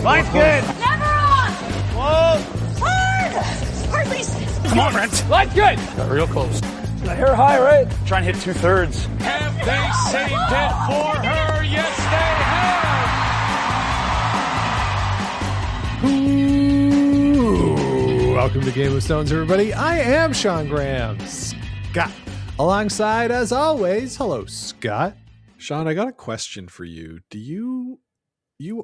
Line's good. Never on. Whoa. Hard. Hardly. Come on, Brent. Line's good. Got real close. The hair high, right? Try and hit 2/3. Have they saved it for her? Yes, they have. Ooh, welcome to Game of Stones, everybody. I am Sean Graham. Scott, alongside, as always, hello, Scott. Sean, I got a question for you. Do you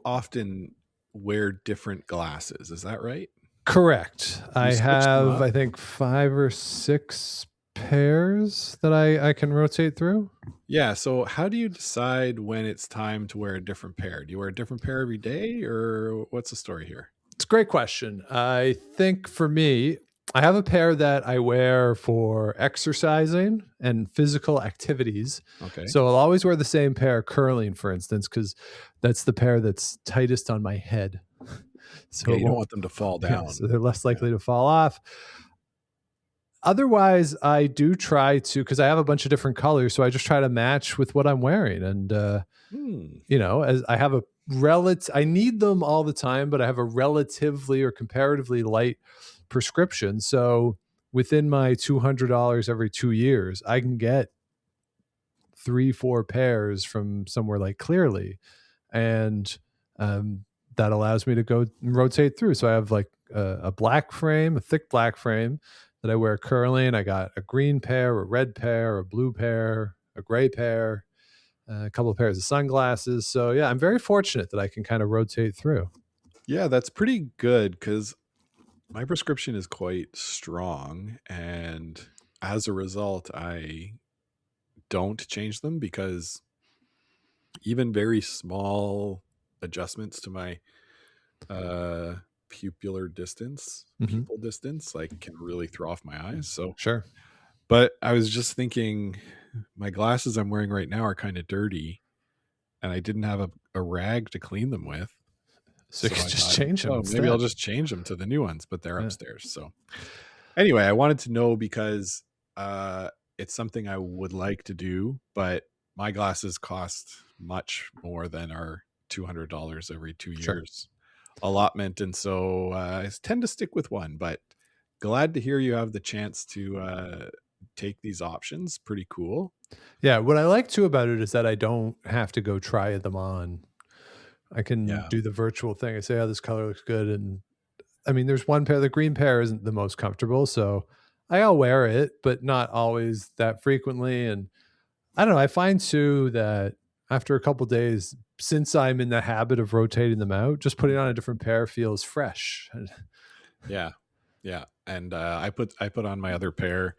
often wear different glasses? Is that right? Correct. I switch them have, up? I think, 5 or 6 pairs that I can rotate through. Yeah. So how do you decide when it's time to wear a different pair? Do you wear a different pair every day, or what's the story here? It's a great question. I think for me, I have a pair that I wear for exercising and physical activities. Okay. So I'll always wear the same pair curling, for instance, because that's the pair that's tightest on my head. So Okay, you don't want them to fall down. so they're less likely to fall off. Otherwise, I do try to, because I have a bunch of different colors, so I just try to match with what I'm wearing. And, as I have I need them all the time, but I have a relatively or comparatively light prescription. So within my $200 every 2 years, I can get 3-4 pairs from somewhere like Clearly. And that allows me to go and rotate through. So I have like a black frame, a thick black frame that I wear curling. I got a green pair, a red pair, a blue pair, a gray pair, a couple of pairs of sunglasses. So yeah, I'm very fortunate that I can kind of rotate through. Yeah, that's pretty good because my prescription is quite strong. And as a result, I don't change them because even very small adjustments to my pupil distance, like can really throw off my eyes. So Sure. but I was just thinking my glasses I'm wearing right now are kind of dirty and I didn't have a rag to clean them with. So you I can just thought, change them. maybe I'll just change them to the new ones, but they're upstairs. So anyway, I wanted to know because it's something I would like to do, but my glasses cost much more than our $200 every 2 years allotment. And so I tend to stick with one, but glad to hear you have the chance to take these options. Pretty cool. Yeah. What I like too about it is that I don't have to go try them on. I can do the virtual thing. I say, oh, this color looks good. And I mean, there's one pair, the green pair isn't the most comfortable. So I'll wear it, but not always that frequently. And I don't know. I find too that after a couple of days, since I'm in the habit of rotating them out, just putting on a different pair feels fresh. Yeah. And I put on my other pair,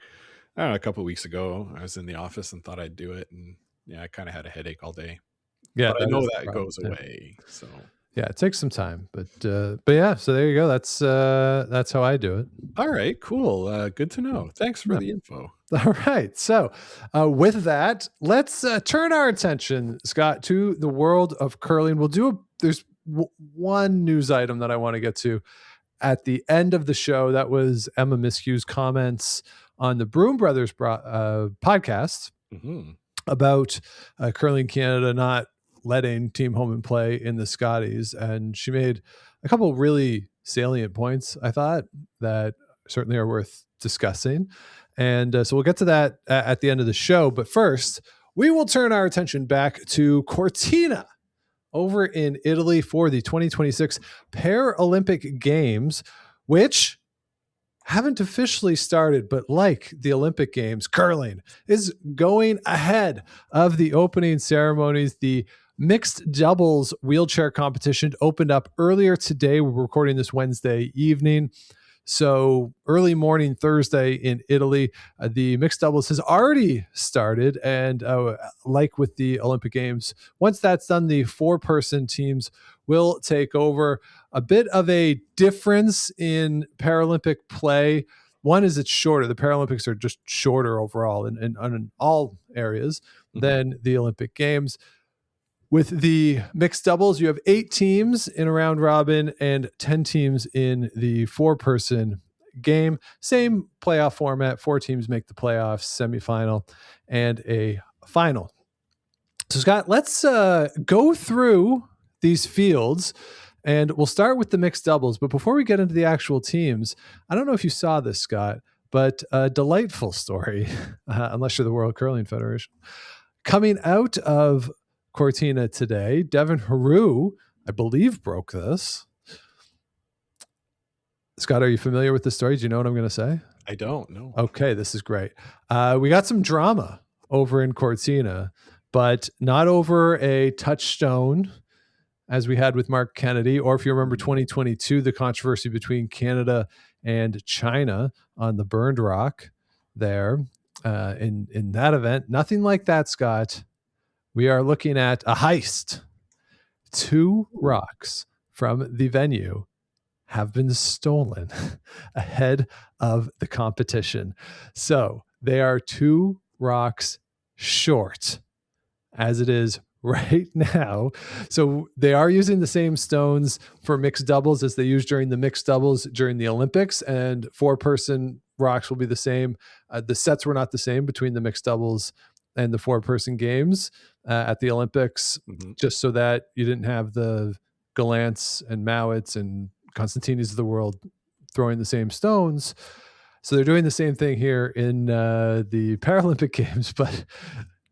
I don't know, a couple of weeks ago. I was in the office and thought I'd do it, and I kind of had a headache all day. Yeah, but I know that goes away. So yeah, it takes some time, but yeah. So there you go. That's how I do it. All right, cool. Good to know. Thanks for the info. All right. So with that, let's turn our attention, Scott, to the world of curling. There's one news item that I want to get to at the end of the show. That was Emma Miskew's comments on the Broom Brothers podcast about Curling Canada not letting Team Home and Play in the Scotties. And she made a couple really salient points, I thought, that certainly are worth discussing. And so we'll get to that at the end of the show. But first, we will turn our attention back to Cortina over in Italy for the 2026 Paralympic Games, which haven't officially started, but like the Olympic Games, curling is going ahead of the opening ceremonies. The mixed doubles wheelchair competition opened up earlier today. We're recording this Wednesday evening. So early morning Thursday in Italy, the mixed doubles has already started. And like with the Olympic Games, once that's done, the 4-person teams will take over. A bit of a difference in Paralympic play. One is it's shorter. The Paralympics are just shorter overall in all areas than the Olympic Games. With the mixed doubles, you have 8 teams in a round robin and 10 teams in the 4-person game. Same playoff format. 4 teams make the playoffs, semifinal, and a final. So, Scott, let's go through these fields And we'll start with the mixed doubles. But before we get into the actual teams, I don't know if you saw this, Scott, but a delightful story, unless you're the World Curling Federation. Coming out of Cortina today, Devin Haru, I believe, broke this. Scott, are you familiar with the story? Do you know what I'm going to say? I don't know. Okay, this is great. We got some drama over in Cortina, but not over a touchstone as we had with Mark Kennedy, or if you remember 2022, the controversy between Canada and China on the burned rock there in that event. Nothing like that, Scott. We are looking at a heist. 2 rocks from the venue have been stolen ahead of the competition. So they are 2 rocks short as it is right now. So they are using the same stones for mixed doubles as they used during the mixed doubles during the Olympics, and 4-person rocks will be the same. The sets were not the same between the mixed doubles and the 4-person games at the Olympics, just so that you didn't have the Gallants and Mowats and Constantinis of the world throwing the same stones. So they're doing the same thing here in the Paralympic Games, but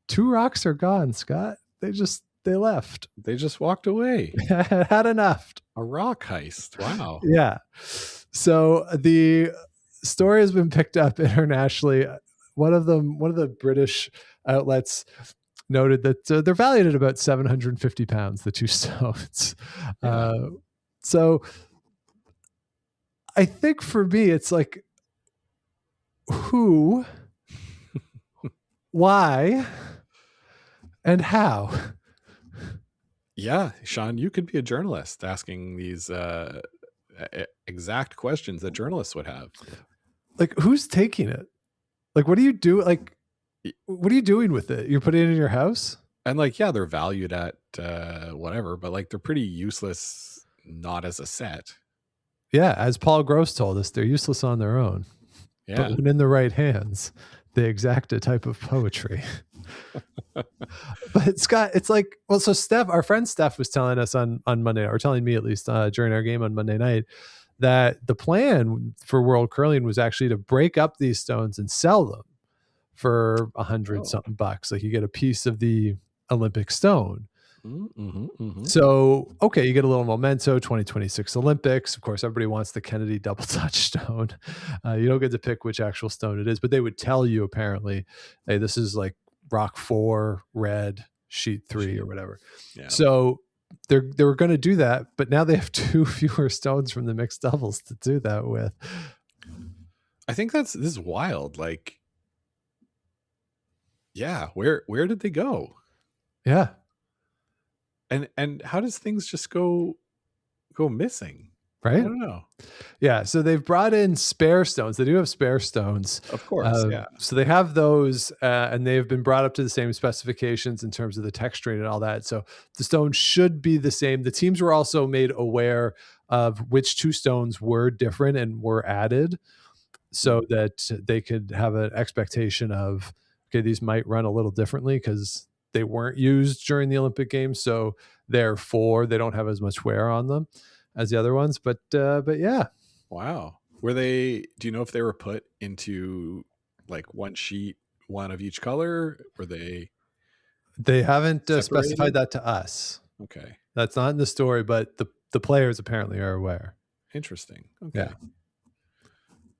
2 rocks are gone, Scott. They left. They just walked away. Had enough. A rock heist. Wow. Yeah. So the story has been picked up internationally. One of the British outlets noted that they're valued at about 750 pounds, the 2 stones. Yeah. So I think for me, it's like, who, why, and how? Yeah, Sean, you could be a journalist asking these exact questions that journalists would have. Like, who's taking it? Like, what do you do? Like, what are you doing with it? You're putting it in your house? And like, yeah, they're valued at whatever, but like they're pretty useless, not as a set. Yeah, as Paul Gross told us, they're useless on their own. Yeah. But when in the right hands, they exact a type of poetry. But Scott, it's like, well, so Steph, our friend Steph was telling us on Monday, or telling me at least during our game on Monday night, that the plan for World Curling was actually to break up these stones and sell them for $100-something bucks. Like, you get a piece of the Olympic stone. So, okay, you get a little memento, 2026 Olympics. Of course, everybody wants the Kennedy double touch stone. You don't get to pick which actual stone it is, but they would tell you apparently, hey, this is like rock 4, red, sheet 3 or whatever. Yeah. So they were going to do that, but now they have 2 fewer stones from the mixed doubles to do that with. I think this is wild. Like, yeah, where did they go? Yeah. And how does things just go missing? Right? I don't know. Yeah, so they've brought in spare stones. They do have spare stones. Of course, yeah. So they have those, and they've been brought up to the same specifications in terms of the texturing and all that. So the stones should be the same. The teams were also made aware of which 2 stones were different and were added, so that they could have an expectation of, okay, these might run a little differently because they weren't used during the Olympic Games, so therefore they don't have as much wear on them as the other ones. But yeah. Wow. Were they, do you know if they were put into like one sheet, one of each color? Were they haven't specified that to us. Okay. That's not in the story, but the players apparently are aware. Interesting. Okay. Yeah.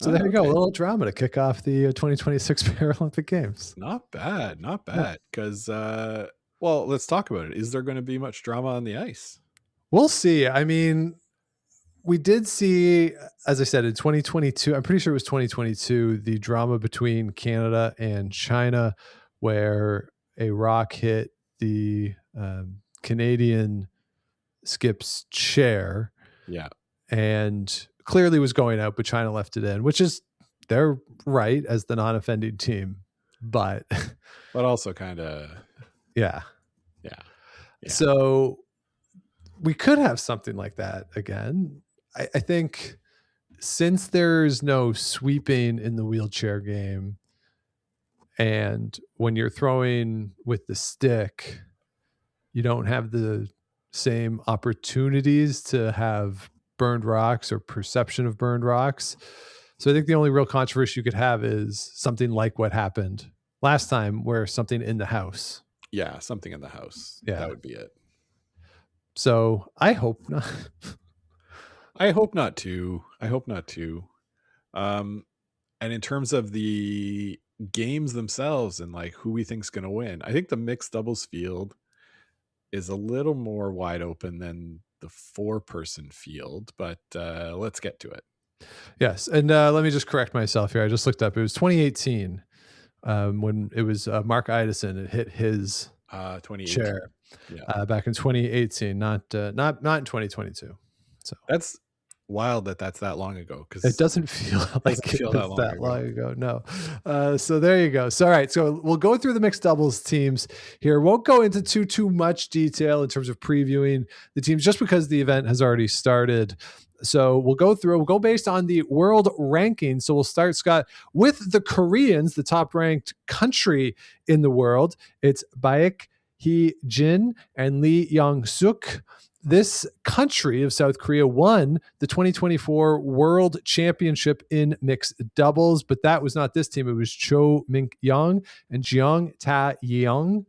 So there you go. A little drama to kick off the 2026 Paralympic Games. Not bad. Not bad. Because, well, let's talk about it. Is there going to be much drama on the ice? We'll see. I mean, we did see, as I said, in 2022, I'm pretty sure it was 2022, the drama between Canada and China, where a rock hit the Canadian skip's chair. Yeah. And clearly was going out, but China left it in, which is their right as the non-offending team. But also kind of, yeah. So we could have something like that again. I think since there's no sweeping in the wheelchair game, and when you're throwing with the stick, you don't have the same opportunities to have burned rocks or perception of burned rocks. So I think the only real controversy you could have is something like what happened last time, where something in the house. Yeah, something in the house. Yeah. That would be it. So I hope not. I hope not too. And in terms of the games themselves and like who we think's going to win, I think the mixed doubles field is a little more wide open than the 4-person field, but let's get to it. Yes. And let me just correct myself here. I just looked up. It was 2018 when it was Mark Idison. It hit his 2018 chair back in 2018, not in 2022. So that's wild that's that long ago, because it doesn't feel like it was that long ago. No. So there you go. So all right, so we'll go through the mixed doubles teams here. Won't go into too much detail in terms of previewing the teams, just because the event has already started. So we'll go based on the world ranking. So we'll start, Scott, with the Koreans, the top ranked country in the world. It's Baek Hee-jin and Lee Young-suk. This country of South Korea won the 2024 World Championship in mixed doubles, but that was not this team. It was Cho Mink-young and Jeong Ta-yeong.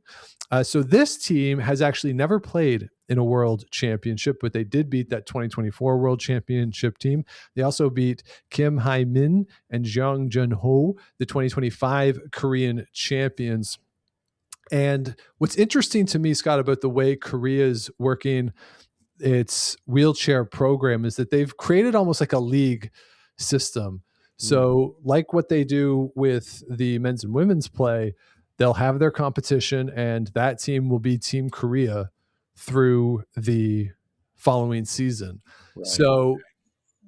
So this team has actually never played in a World Championship, but they did beat that 2024 World Championship team. They also beat Kim Hae-min and Jeong Jun-ho, the 2025 Korean champions. And what's interesting to me, Scott, about the way Korea is working its wheelchair program is that they've created almost like a league system. So like what they do with the men's and women's play, they'll have their competition and that team will be Team Korea through the following season. Right. So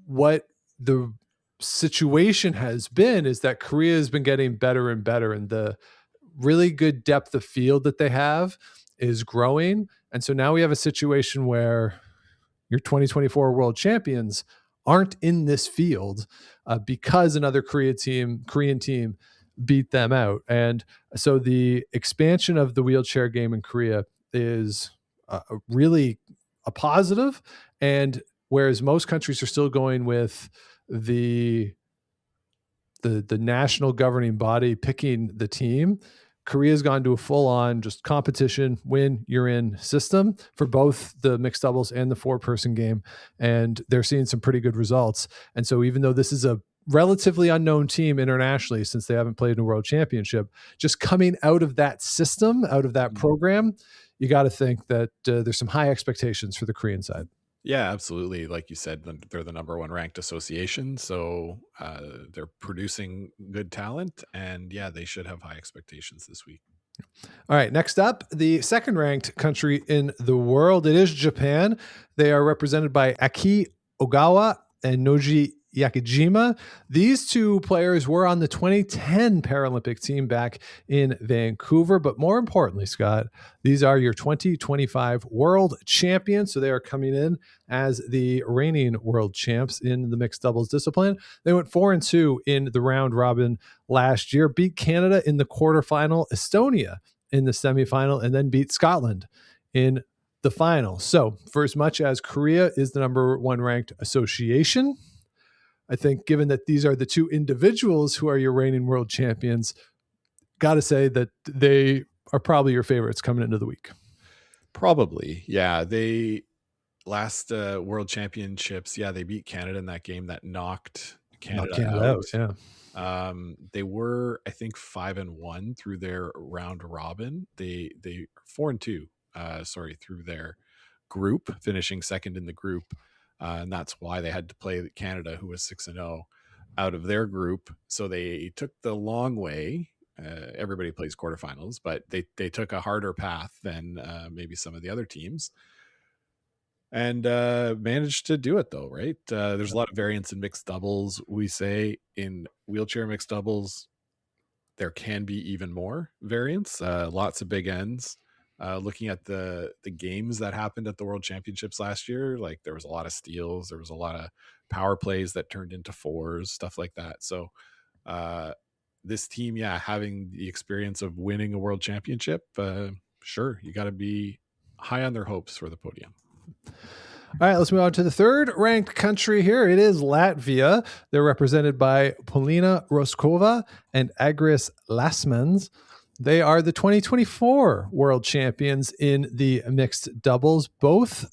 what the situation has been is that Korea has been getting better and better, and the really good depth of field that they have is growing. And so now we have a situation where your 2024 world champions aren't in this field because another Korean team beat them out. And so the expansion of the wheelchair game in Korea is really a positive. And whereas most countries are still going with the national governing body picking the team, Korea's gone to a full-on just competition, win, you're in system for both the mixed doubles and the 4-person game. And they're seeing some pretty good results. And so even though this is a relatively unknown team internationally, since they haven't played in a world championship, just coming out of that system, out of that program, you got to think that there's some high expectations for the Korean side. Yeah, absolutely. Like you said, they're the number 1 ranked association. So they're producing good talent, and yeah, they should have high expectations this week. All right, next up, the second ranked country in the world. It is Japan. They are represented by Aki Ogawa and Noji Yakijima. These two players were on the 2010 Paralympic team back in Vancouver. But more importantly, Scott, these are your 2025 world champions. So they are coming in as the reigning world champs in the mixed doubles discipline. They went 4-2 in the round robin last year, beat Canada in the quarterfinal, Estonia in the semifinal, and then beat Scotland in the final. So for as much as Korea is the number 1 ranked association, I think given that these are the two individuals who are your reigning world champions, got to say that they are probably your favorites coming into the week. Probably. Yeah. They last world championships. Yeah. They beat Canada in that game that knocked Canada out. Yeah. They were, I think, 5-1 through their round robin. They 4-2, through their group, finishing second in the group. And that's why they had to play Canada, who was 6-0, out of their group. So they took the long way. Everybody plays quarterfinals, but they took a harder path than maybe some of the other teams, and managed to do it though, right? There's a lot of variance in mixed doubles. We say in wheelchair mixed doubles, there can be even more variance, lots of big ends. Looking at the games that happened at the World Championships last year, like there was a lot of steals, there was a lot of power plays that turned into 4s, stuff like that. So this team, having the experience of winning a World Championship, sure, you got to be high on their hopes for the podium. All right, let's move on to the third ranked country here. It is Latvia. They're represented by Polina Roskova and Agris Lasmans. They are the 2024 world champions in the mixed doubles. Both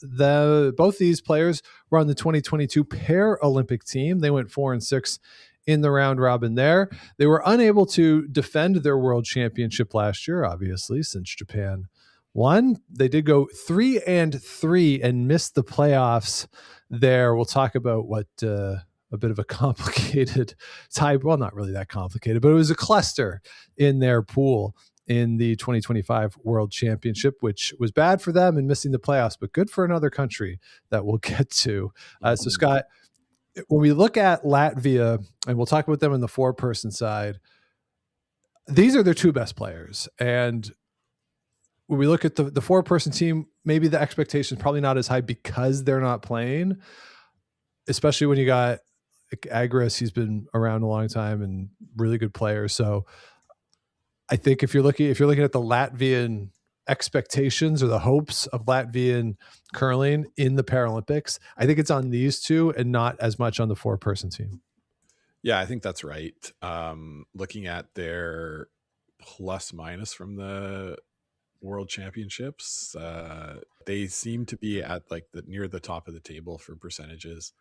these players were on the 2022 Paralympic team. They went 4-6 in the round robin there. They were unable to defend their world championship last year, obviously, since Japan won. They did go 3-3 and missed the playoffs there. We'll talk about what a bit of a complicated tie. Well, not really that complicated, but it was a cluster in their pool in the 2025 World Championship, which was bad for them and missing the playoffs, but good for another country that we'll get to. So, Scott, when we look at Latvia, and we'll talk about them on the four-person side, these are their two best players. And when we look at the four-person team, maybe the expectation is probably not as high because they're not playing, especially when you got Agris. He's been around a long time and really good player. So I think if you're looking at the Latvian expectations or the hopes of Latvian curling in the Paralympics, I think it's on these two and not as much on the four-person team. Yeah, I think that's right. Looking at their plus minus from the World Championships, they seem to be at near the top of the table for percentages.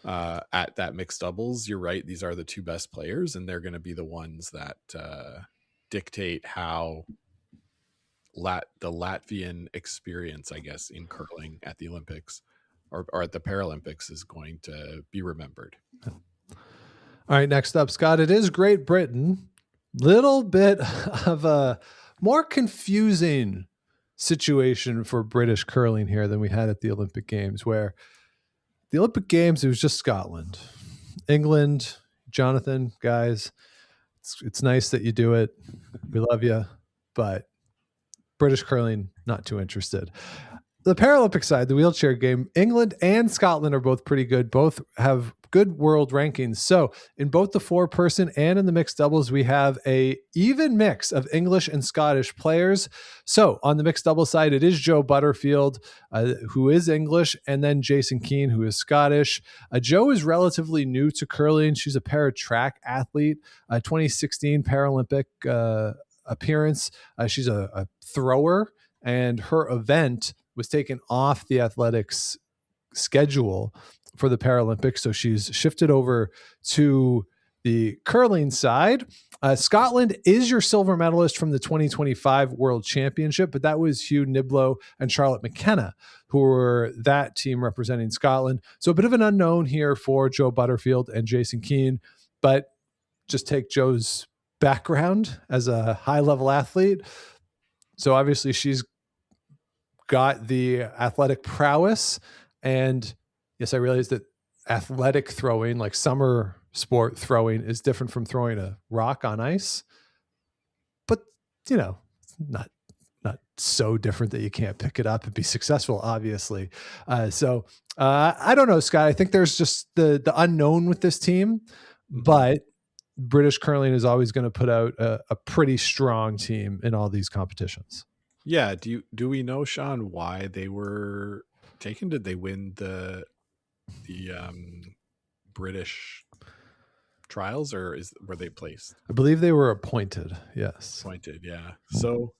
At that mixed doubles, you're right, these are the two best players, and they're going to be the ones that dictate how the Latvian experience, I guess, in curling at the Olympics or at the Paralympics is going to be remembered. All right, next up, Scott, it is Great Britain. Little bit of a more confusing situation for British curling here than we had at the Olympic Games, where the Olympic Games, it was just Scotland. England, Jonathan, guys, it's nice that you do it. We love you, but British curling, not too interested. The Paralympic side, the wheelchair game, England and Scotland are both pretty good. Both have good world rankings. So in both the four-person and in the mixed doubles, we have a even mix of English and Scottish players. So on the mixed doubles side, it is Joe Butterfield, who is English, and then Jason Keane, who is Scottish. Joe is relatively new to curling. She's a para-track athlete, 2016 Paralympic appearance. She's a thrower, and her event was taken off the athletics schedule for the Paralympics. So she's shifted over to the curling side. Scotland is your silver medalist from the 2025 World Championship, but that was Hugh Niblo and Charlotte McKenna, who were that team representing Scotland. So a bit of an unknown here for Joe Butterfield and Jason Keane, but just take Joe's background as a high-level athlete. So obviously she's got the athletic prowess, and yes, I realize that athletic throwing, like summer sport throwing, is different from throwing a rock on ice, but not so different that you can't pick it up and be successful, obviously. So I don't know, Scott. I think there's just the unknown with this team, but British curling is always going to put out a pretty strong team in all these competitions. Yeah. Do we know, Sean, why they were taken? Did they win the British trials, or were they placed? I believe they were appointed. Yes. Appointed. Yeah. So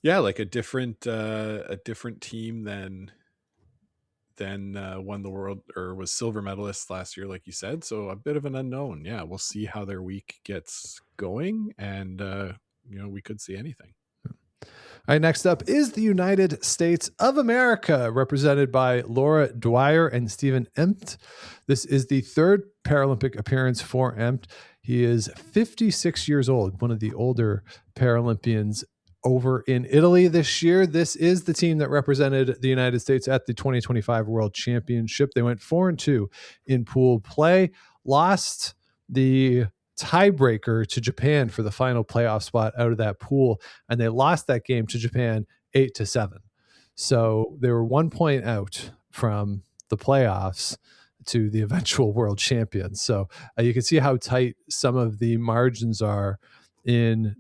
yeah, like a different team than won the world or was silver medalist last year, like you said. So a bit of an unknown. Yeah. We'll see how their week gets going, and we could see anything. All right, next up is the United States of America, represented by Laura Dwyer and Stephen Empt. This is the third Paralympic appearance for Empt. He is 56 years old, one of the older Paralympians over in Italy this year. This is the team that represented the United States at the 2025 World Championship. They went 4-2 in pool play, lost the tiebreaker to Japan for the final playoff spot out of that pool, and they lost that game to Japan 8-7. So they were 1 point out from the playoffs to the eventual world champions. So you can see how tight some of the margins are in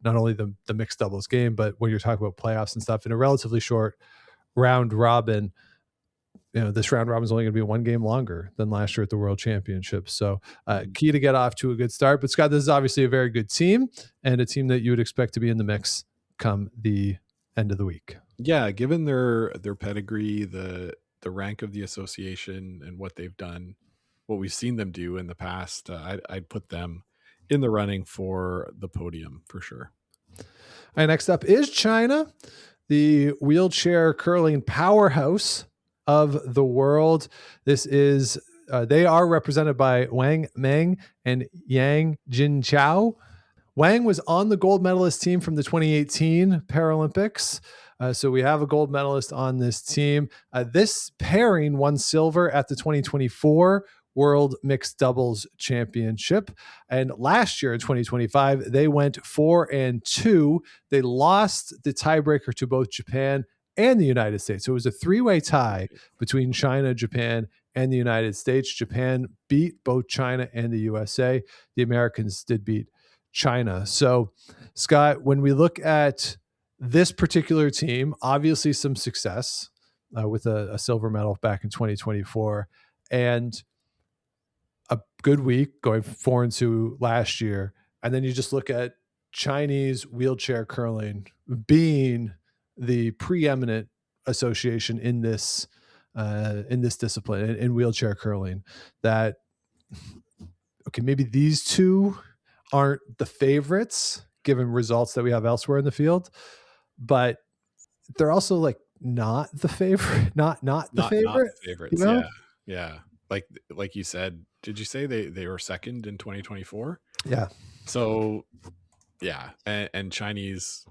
not only the mixed doubles game, but when you're talking about playoffs and stuff in a relatively short round robin. This round robin is only going to be one game longer than last year at the World Championships. So key to get off to a good start. But Scott, this is obviously a very good team and a team that you would expect to be in the mix come the end of the week. Yeah, given their pedigree, the rank of the association and what they've done, what we've seen them do in the past, I'd put them in the running for the podium for sure. All right, next up is China, the wheelchair curling powerhouse of the world. This is they are represented by Wang Meng and Yang Jinchao. Wang was on the gold medalist team from the 2018 Paralympics. So we have a gold medalist on this team. This pairing won silver at the 2024 World Mixed Doubles Championship. And last year in 2025, they went 4-2. They lost the tiebreaker to both Japan and the United States. So it was a three-way tie between China, Japan, and the United States. Japan beat both China and the USA. The Americans did beat China. So, Scott, when we look at this particular team, obviously some success with a silver medal back in 2024 and a good week going 4-2 last year. And then you just look at Chinese wheelchair curling being the preeminent association in this discipline, in wheelchair curling, that, okay, maybe these two aren't the favorites given results that we have elsewhere in the field, but they're also like not the favorite, not the favorite. Not favorites, you know? Yeah. Like you said, did you say they were second in 2024? Yeah. So yeah, and Chinese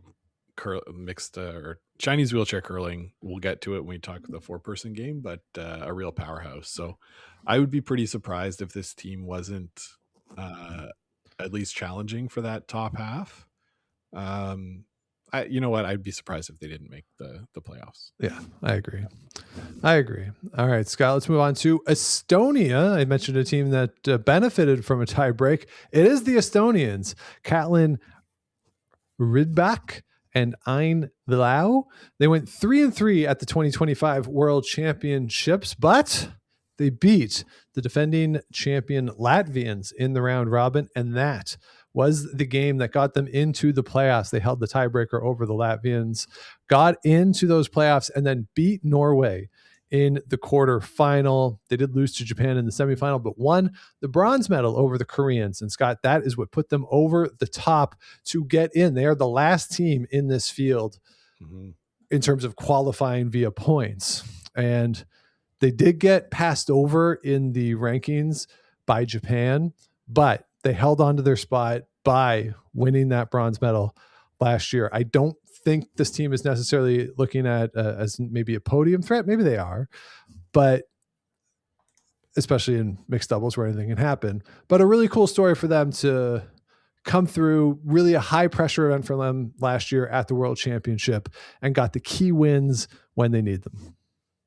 mixed or Chinese wheelchair curling, we'll get to it when we talk the 4-person game, but a real powerhouse. So I would be pretty surprised if this team wasn't at least challenging for that top half. You know what? I'd be surprised if they didn't make the playoffs. Yeah, I agree. All right, Scott, let's move on to Estonia. I mentioned a team that benefited from a tie break. It is the Estonians, Katlin Rydbak and Ain Vilau. They went 3-3 at the 2025 World Championships, but they beat the defending champion Latvians in the round robin, and that was the game that got them into the playoffs. They held the tiebreaker over the Latvians, got into those playoffs, and then beat Norway in the quarterfinal. They did lose to Japan in the semifinal, but won the bronze medal over the Koreans. And Scott, that is what put them over the top to get in. They are the last team in this field in terms of qualifying via points. And they did get passed over in the rankings by Japan, but they held on to their spot by winning that bronze medal last year. I don't think this team is necessarily looking at as maybe a podium threat. Maybe they are, but especially in mixed doubles where anything can happen. But a really cool story for them to come through, really a high pressure event for them last year at the World Championship, and got the key wins when they need them.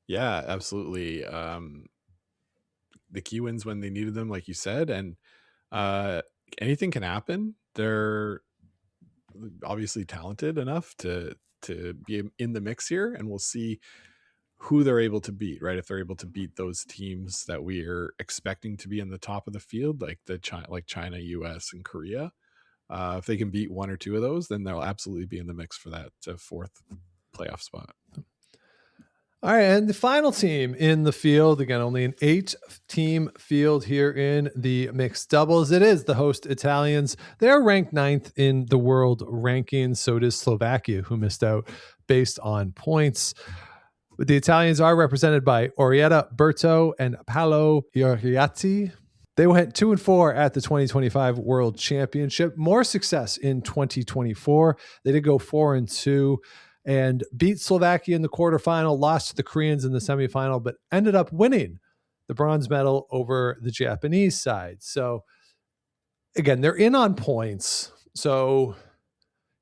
Yeah, absolutely. The key wins when they needed them, like you said, and anything can happen. They're obviously talented enough to be in the mix here, and we'll see who they're able to beat, right? If they're able to beat those teams that we are expecting to be in the top of the field, like China, US, and Korea. If they can beat one or two of those, then they'll absolutely be in the mix for that fourth playoff spot. All right, and the final team in the field, again, only an 8-team field here in the mixed doubles. It is the host Italians. They're ranked 9th in the world rankings. So it is Slovakia, who missed out based on points. But the Italians are represented by Orietta Berto and Paolo Ioriatti. They went 2-4 at the 2025 World Championship. More success in 2024. They did go 4-2. And beat Slovakia in the quarterfinal, lost to the Koreans in the semifinal, but ended up winning the bronze medal over the Japanese side. So again, they're in on points. So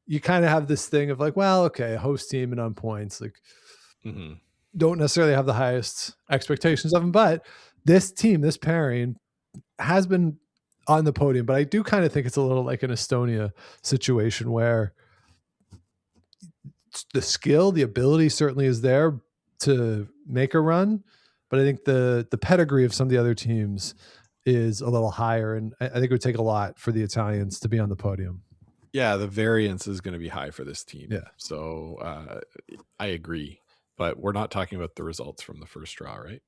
you kind of have this thing of like, well, okay, a host team and on points, like don't necessarily have the highest expectations of them, but this team, this pairing has been on the podium. But I do kind of think it's a little like an Estonia situation where the skill, the ability certainly is there, to make a run, but I think the pedigree of some of the other teams is a little higher, and I think it would take a lot for the Italians to be on the podium. Yeah, the variance is going to be high for this team. Yeah. So I agree, but we're not talking about the results from the first draw, right?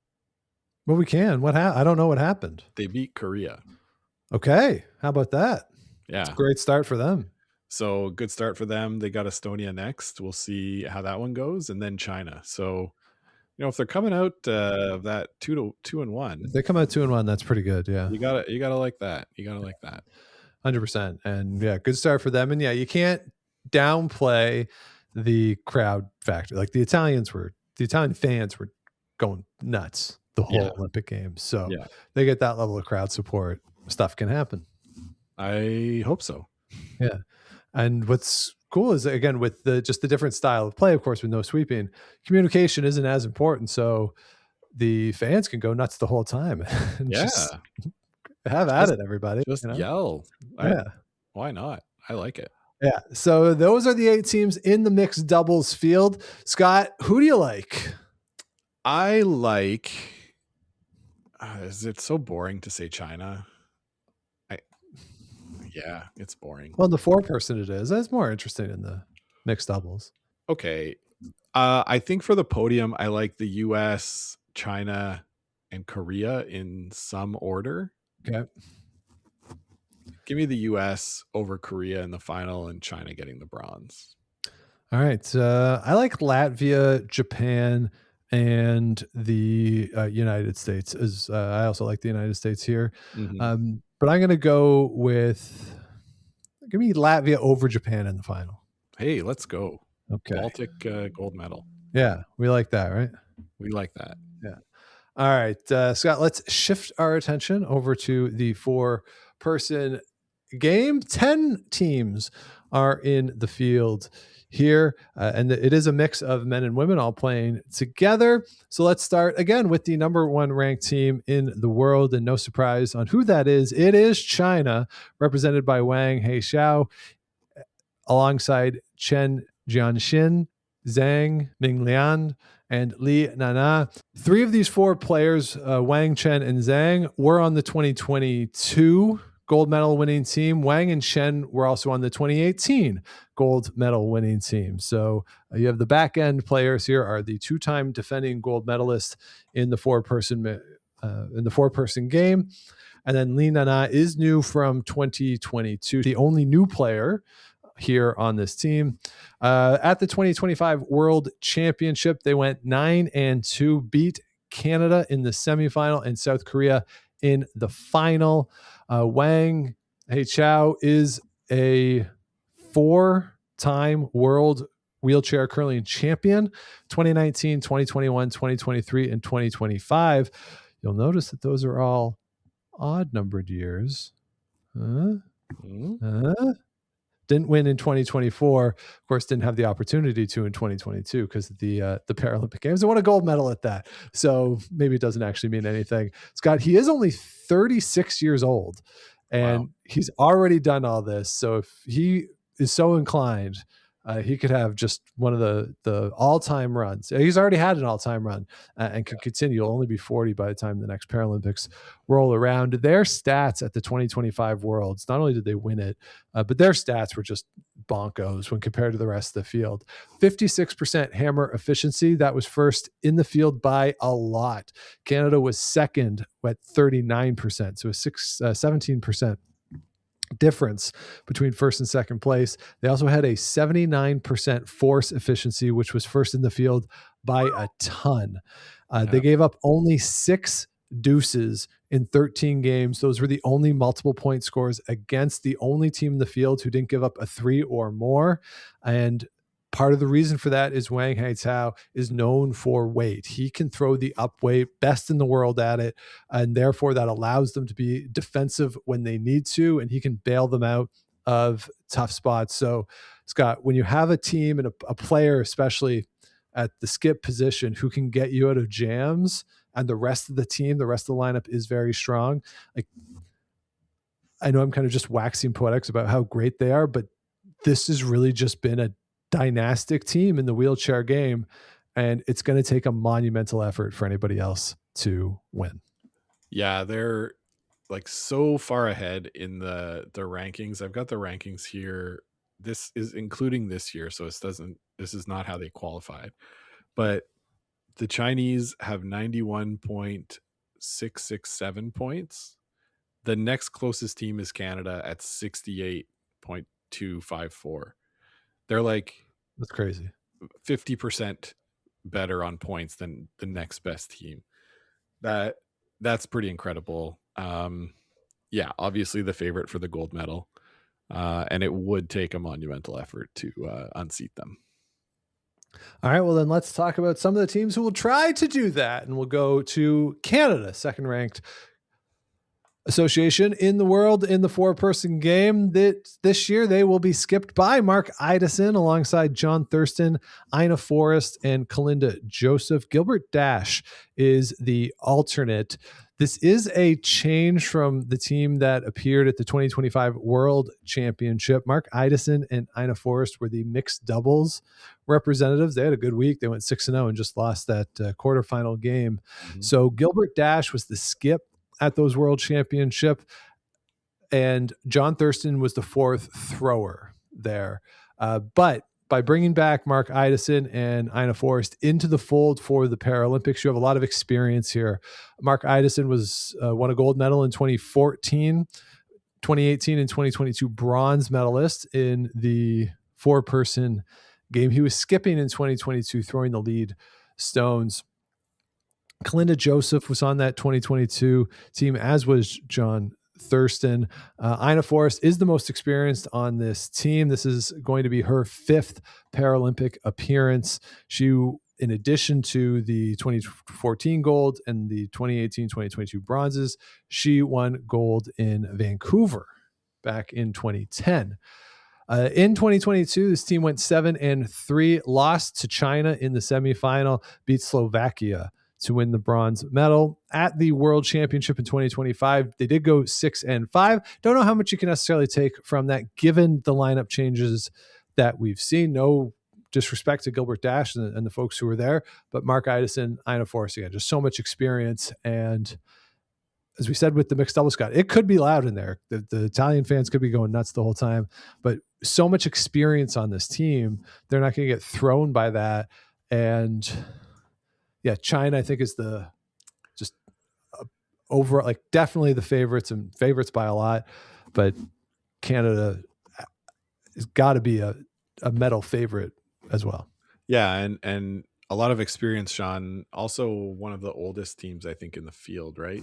Well, we can. I don't know what happened. They beat Korea. Okay. How about that? Yeah. It's a great start for them. So good start for them. They got Estonia next. We'll see how that one goes. And then China. So, if they're coming out of that 2-1, if they come out 2-1, that's pretty good. Yeah. You gotta like that. You gotta like that. 100%. And yeah, good start for them. And yeah, you can't downplay the crowd factor. Like the Italian fans were going nuts the whole Olympic Games. So they get that level of crowd support, stuff can happen. I hope so. Yeah. And what's cool is, again, with the different style of play, of course, with no sweeping, communication isn't as important. So the fans can go nuts the whole time. And just have at it, everybody. Just yell. Yeah. Why not? I like it. Yeah. So those are the 8 teams in the mixed doubles field. Scott, who do you like? I like, is it so boring to say China? Yeah, it's boring. Well, the 4-person it is. That's more interesting in the mixed doubles. Okay. I think for the podium, I like the US, China, and Korea in some order. Okay. Give me the US over Korea in the final and China getting the bronze. All right. I like Latvia, Japan, and the United States. I also like the United States here. Mm-hmm. But I'm going to go with, give me Latvia over Japan in the final. Hey, let's go. Okay. Baltic gold medal. Yeah, we like that, right? We like that. Yeah. All right, Scott, let's shift our attention over to the 4-person game. 10 teams are in the field here, and it is a mix of men and women all playing together. So let's start again with the number 1 ranked team in the world, and no surprise on who that is. It is China, represented by Wang Heixiao, alongside Chen Jianxin, Zhang Minglian, and Li Nana. 3 of these 4 players, Wang, Chen, and Zhang, were on the 2022 gold medal winning team. Wang and Chen were also on the 2018 gold medal winning team. So you have the back end players here are the 2-time defending gold medalists in the 4-person game. And then Li Nana is new from 2022, the only new player here on this team. At the 2025 World Championship, they went 9-2, beat Canada in the semifinal and South Korea in the final. Wang Heixiao is a 4-time world wheelchair curling champion, 2019, 2021, 2023, and 2025. You'll notice that those are all odd numbered years. Didn't win in 2024. Of course, didn't have the opportunity to in 2022 because of the Paralympic Games. I won a gold medal at that. So maybe it doesn't actually mean anything. Scott, he is only 36 years old, and he's already done all this. So if he is so inclined, he could have just one of the all-time runs. He's already had an all-time run and could continue. He'll only be 40 by the time the next Paralympics roll around. Their stats at the 2025 Worlds, not only did they win it, but their stats were just bonkos when compared to the rest of the field. 56% hammer efficiency. That was first in the field by a lot. Canada was second at 39%. So a 17% difference between first and second place. They also had a 79% force efficiency, which was first in the field by a ton. They gave up only 6 deuces in 13 games. Those were the only multiple point scores against the only team in the field who didn't give up a 3 or more. And part of the reason for that is Wang Heixiao is known for weight. He can throw the up weight, best in the world at it, and therefore that allows them to be defensive when they need to, and he can bail them out of tough spots. So, Scott, when you have a team and a player, especially at the skip position, who can get you out of jams, and the rest of the team, the rest of the lineup is very strong. Like, I know I'm kind of just waxing poetics about how great they are, but this has really just been a dynastic team in the wheelchair game, and it's going to take a monumental effort for anybody else to win. Yeah, they're like so far ahead in the rankings. I've got the rankings here. This is including this year, so this is not how they qualified. But the Chinese have 91.667 points. The next closest team is Canada at 68.254. They're like, that's crazy, 50% better on points than the next best team. That's pretty incredible. Yeah, obviously the favorite for the gold medal, and it would take a monumental effort to unseat them. All right, well then let's talk about some of the teams who will try to do that, and we'll go to Canada, second ranked association in the world in the 4-person game. This year they will be skipped by Mark Idison alongside John Thurston, Ina Forrest, and Kalinda Joseph. Gilbert Dash is the alternate. This is a change from the team that appeared at the 2025 World Championship. Mark Idison and Ina Forrest were the mixed doubles representatives. They had a good week. They went 6-0 and just lost that quarterfinal game. Mm-hmm. So Gilbert Dash was the skip at those World Championship, and John Thurston was the 4th thrower there. But by bringing back Mark Idison and Ina Forrest into the fold for the Paralympics, you have a lot of experience here. Mark Idison won a gold medal in 2014, 2018, and 2022 bronze medalist in the 4-person game. He was skipping in 2022, throwing the lead stones. Kalinda Joseph was on that 2022 team, as was John Thurston. Ina Forrest is the most experienced on this team. This is going to be her 5th Paralympic appearance. She, in addition to the 2014 gold and the 2018-2022 bronzes, she won gold in Vancouver back in 2010. In 2022, this team went 7-3, lost to China in the semifinal, beat Slovakia to win the bronze medal. At the World Championship in 2025, they did go 6-5. Don't know how much you can necessarily take from that, given the lineup changes that we've seen. No disrespect to Gilbert Dash and the folks who were there, but Mark Idison, Ina Forrest, again, just so much experience. And as we said with the mixed double, Scott, it could be loud in there. The Italian fans could be going nuts the whole time, but so much experience on this team, they're not going to get thrown by that. And yeah, China, I think, is over, like, definitely the favorites by a lot, but Canada has got to be a medal favorite as well. Yeah, and a lot of experience, Sean. Also one of the oldest teams, I think, in the field, right?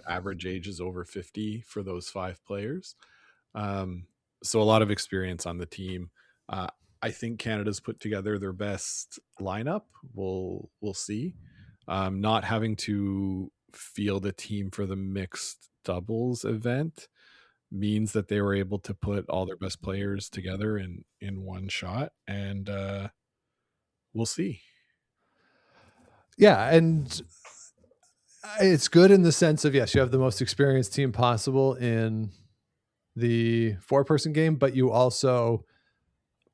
Average age is over 50 for those 5 players. So a lot of experience on the team. I think Canada's put together their best lineup. We'll see. Not having to field a team for the mixed doubles event means that they were able to put all their best players together in one shot, and we'll see. Yeah, and it's good in the sense of, yes, you have the most experienced team possible in the 4-person game, but you also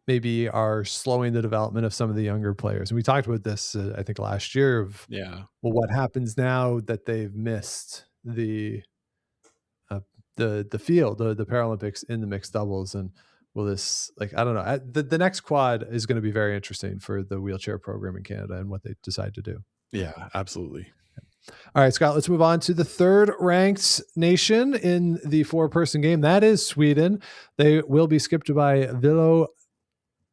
maybe are slowing the development of some of the younger players. And we talked about this, I think, last year of, well, what happens now that they've missed the field, the Paralympics in the mixed doubles, and will this, like, I don't know. The next quad is going to be very interesting for the wheelchair program in Canada and what they decide to do. Yeah, absolutely. All right, Scott, let's move on to the 3rd ranked nation in the 4-person game. That is Sweden. They will be skipped by Vilo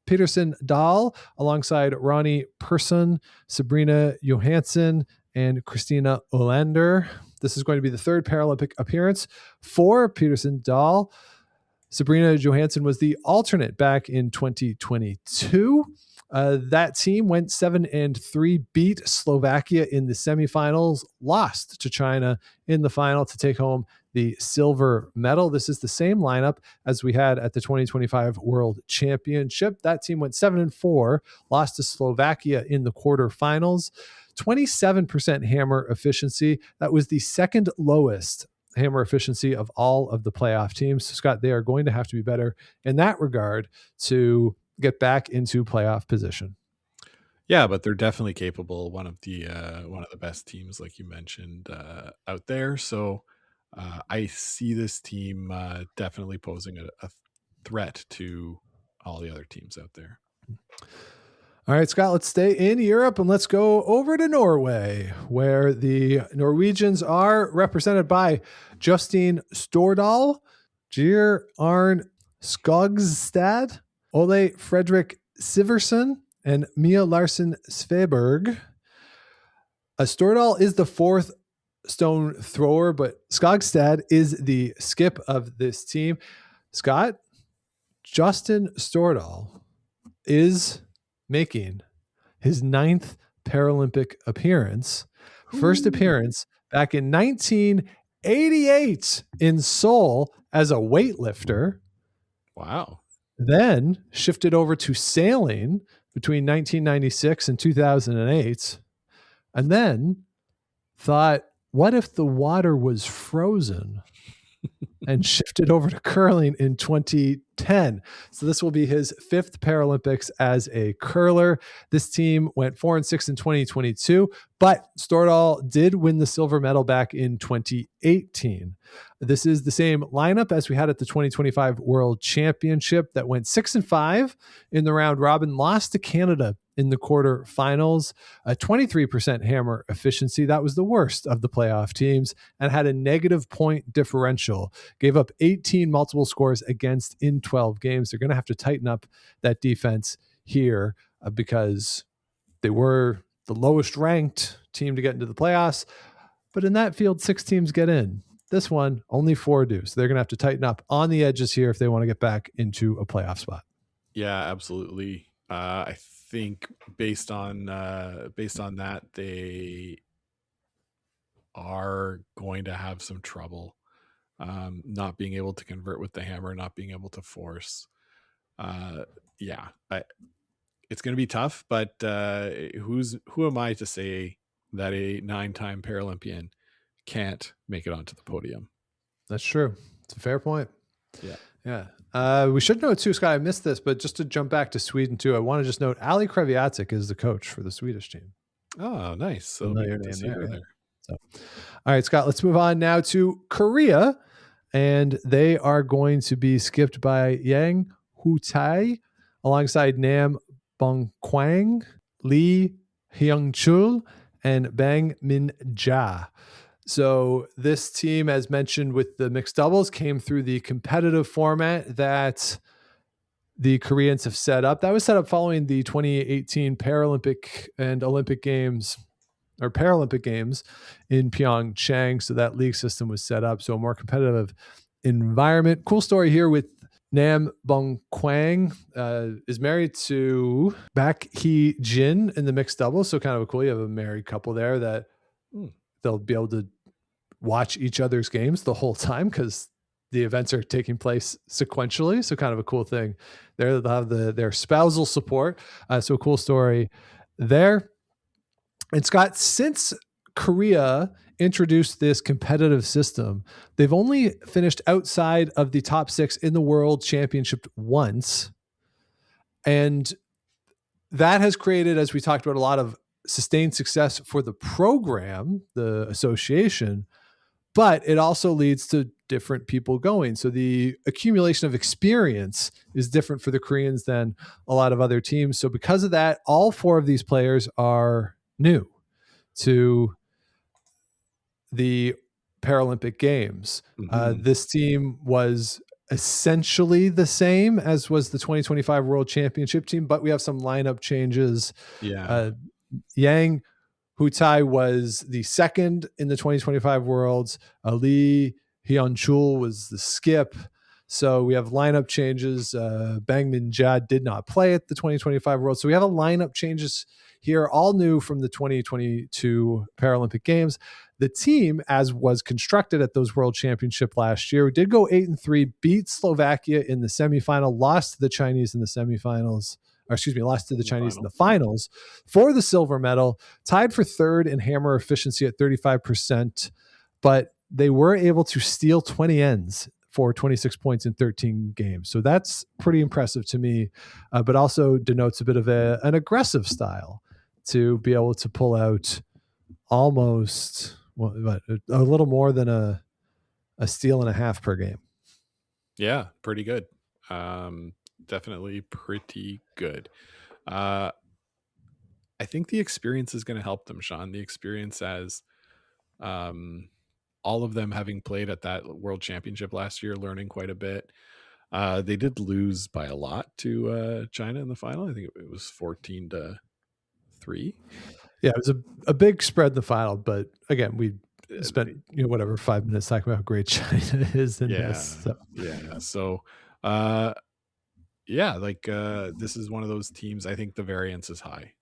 Peterson Dahl alongside Ronnie Persson, Sabrina Johansson, and Christina Olander. This is going to be the 3rd Paralympic appearance for Peterson Dahl. Sabrina Johansson was the alternate back in 2022. That team went 7-3, beat Slovakia in the semifinals, lost to China in the final to take home the silver medal. This is the same lineup as we had at the 2025 World Championship. That team went 7-4, lost to Slovakia in the quarterfinals. 27% hammer efficiency. That was the 2nd lowest hammer efficiency of all of the playoff teams. So, Scott, they are going to have to be better in that regard to get back into playoff position. Yeah, but they're definitely capable. One of the best teams, like you mentioned, out there. So I see this team definitely posing a threat to all the other teams out there. All right, Scott, let's stay in Europe and let's go over to Norway, where the Norwegians are represented by Justine Stordal, Geir Arne Skogstad, Ole Fredrik Siversen, and Mia Larsen Sveberg. Stordal is the fourth stone thrower, but Skogstad is the skip of this team. Scott, Justin Stordal is making his 9th Paralympic appearance. First appearance back in 1988 in Seoul as a weightlifter. Wow. Then shifted over to sailing between 1996 and 2008. And then thought, what if the water was frozen? And shifted over to curling in 2010. So this will be his 5th Paralympics as a curler. This team went 4-6 in 2022, but Stordal did win the silver medal back in 2018. This is the same lineup as we had at the 2025 World Championship that went 6-5 in the round robin, lost to Canada in the quarterfinals, a 23% hammer efficiency. That was the worst of the playoff teams and had a negative point differential. Gave up 18 multiple scores against in 12 games. They're going to have to tighten up that defense here because they were the lowest ranked team to get into the playoffs. But in that field, 6 teams get in. This one, only 4 do. So they're going to have to tighten up on the edges here if they want to get back into a playoff spot. Yeah, absolutely. I think based on that, they are going to have some trouble not being able to convert with the hammer, not being able to force. It's going to be tough, but who am I to say that a 9-time Paralympian can't make it onto the podium? That's true. It's a fair point. Yeah. We should note too, Scott, I missed this, but just to jump back to Sweden too, I want to just note Ali Kreviatic is the coach for the Swedish team. Oh, nice. So there. So, all right, Scott, let's move on now to Korea, and they are going to be skipped by Yang Hu-tae alongside Nam Bong-kwang, Lee Hyung-chul, and Bang Min-ja. So this team, as mentioned with the mixed doubles, came through the competitive format that the Koreans have set up. That was set up following the 2018 Paralympic and Olympic Games, or Paralympic Games in Pyeongchang. So that league system was set up. So a more competitive environment. Cool story here with Nam Bong-kwang is married to Bak Hee-jin in the mixed doubles. So kind of cool. You have a married couple there that they'll be able to watch each other's games the whole time because the events are taking place sequentially. So kind of a cool thing there. They'll have their spousal support. So a cool story there. And Scott, since Korea introduced this competitive system, they've only finished outside of the top 6 in the World Championship once. And that has created, as we talked about, a lot of sustained success for the program, the association, but it also leads to different people going. So the accumulation of experience is different for the Koreans than a lot of other teams. So because of that, all 4 of these players are new to the Paralympic Games. This team was essentially the same as was the 2025 World Championship team, but we have some lineup changes. Yang Hu-tae was the second in the 2025 Worlds. Lee Hyun-chul was the skip. So we have lineup changes. Bang Min-ja did not play at the 2025 Worlds. So we have a lineup changes here, all new from the 2022 Paralympic Games. The team, as was constructed at those World Championship last year, did go 8-3, beat Slovakia in the semifinal, lost to the Chinese in the semifinals. Lost to the Chinese in the finals for the silver medal, tied for 3rd in hammer efficiency at 35%, but they were able to steal 20 ends for 26 points in 13 games. So that's pretty impressive to me, but also denotes a bit of an aggressive style to be able to pull out almost a little more than a steal and a half per game. Yeah, pretty good. Definitely pretty good. I think the experience is going to help them, Sean. The experience as all of them having played at that World Championship last year, learning quite a bit. They did lose by a lot to China in the final. I think it was 14-3. Yeah, it was a big spread in the final, but again, we spent 5 minutes talking about how great China is in this. So. Yeah. So this is one of those teams. I think the variance is high.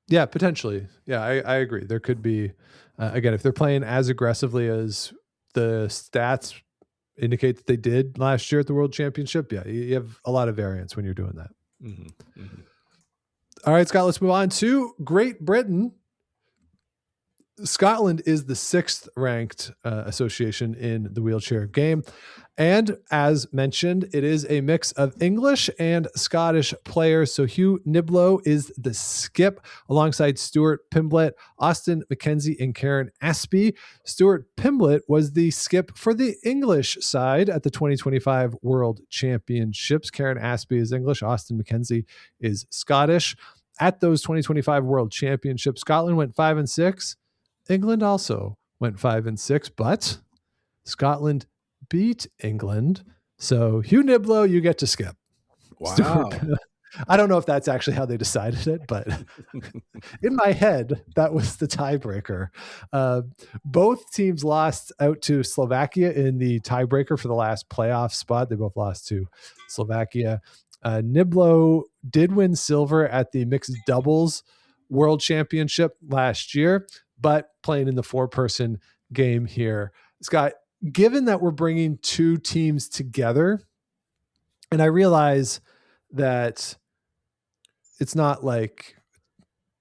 Yeah, potentially. Yeah, I agree. There could be, again, if they're playing as aggressively as the stats indicate that they did last year at the World Championship, yeah, you have a lot of variance when you're doing that. Mm-hmm. Mm-hmm. All right, Scott, let's move on to Great Britain. Scotland is the 6th ranked association in the wheelchair game. And as mentioned, it is a mix of English and Scottish players. So Hugh Niblo is the skip alongside Stuart Pimblett, Austin McKenzie, and Karen Aspey. Stuart Pimblett was the skip for the English side at the 2025 World Championships. Karen Aspey is English. Austin McKenzie is Scottish. At those 2025 World Championships, Scotland went 5-6. England also went 5-6, but Scotland beat England. So Hugh Niblo, you get to skip. Wow. I don't know if that's actually how they decided it, but in my head, that was the tiebreaker. Both teams lost out to Slovakia in the tiebreaker for the last playoff spot. They both lost to Slovakia. Niblo did win silver at the mixed doubles World Championship last year, but playing in the 4-person game here. Scott, given that we're bringing two teams together, and I realize that it's not like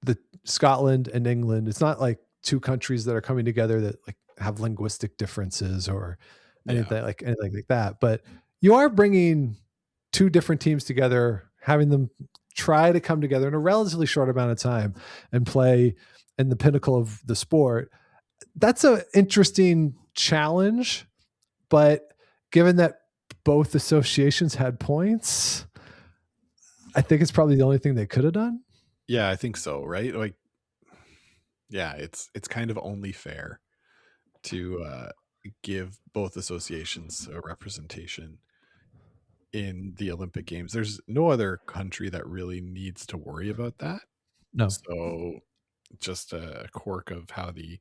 the Scotland and England, it's not like two countries that are coming together that like have linguistic differences or anything like that, but you are bringing two different teams together, having them try to come together in a relatively short amount of time and play in the pinnacle of the sport. That's an interesting challenge, but given that both associations had points, I think it's probably the only thing they could have done. Yeah, I think so. Right. Like, yeah, it's kind of only fair to give both associations a representation in the Olympic Games. There's no other country that really needs to worry about that. No. So just a quirk of how the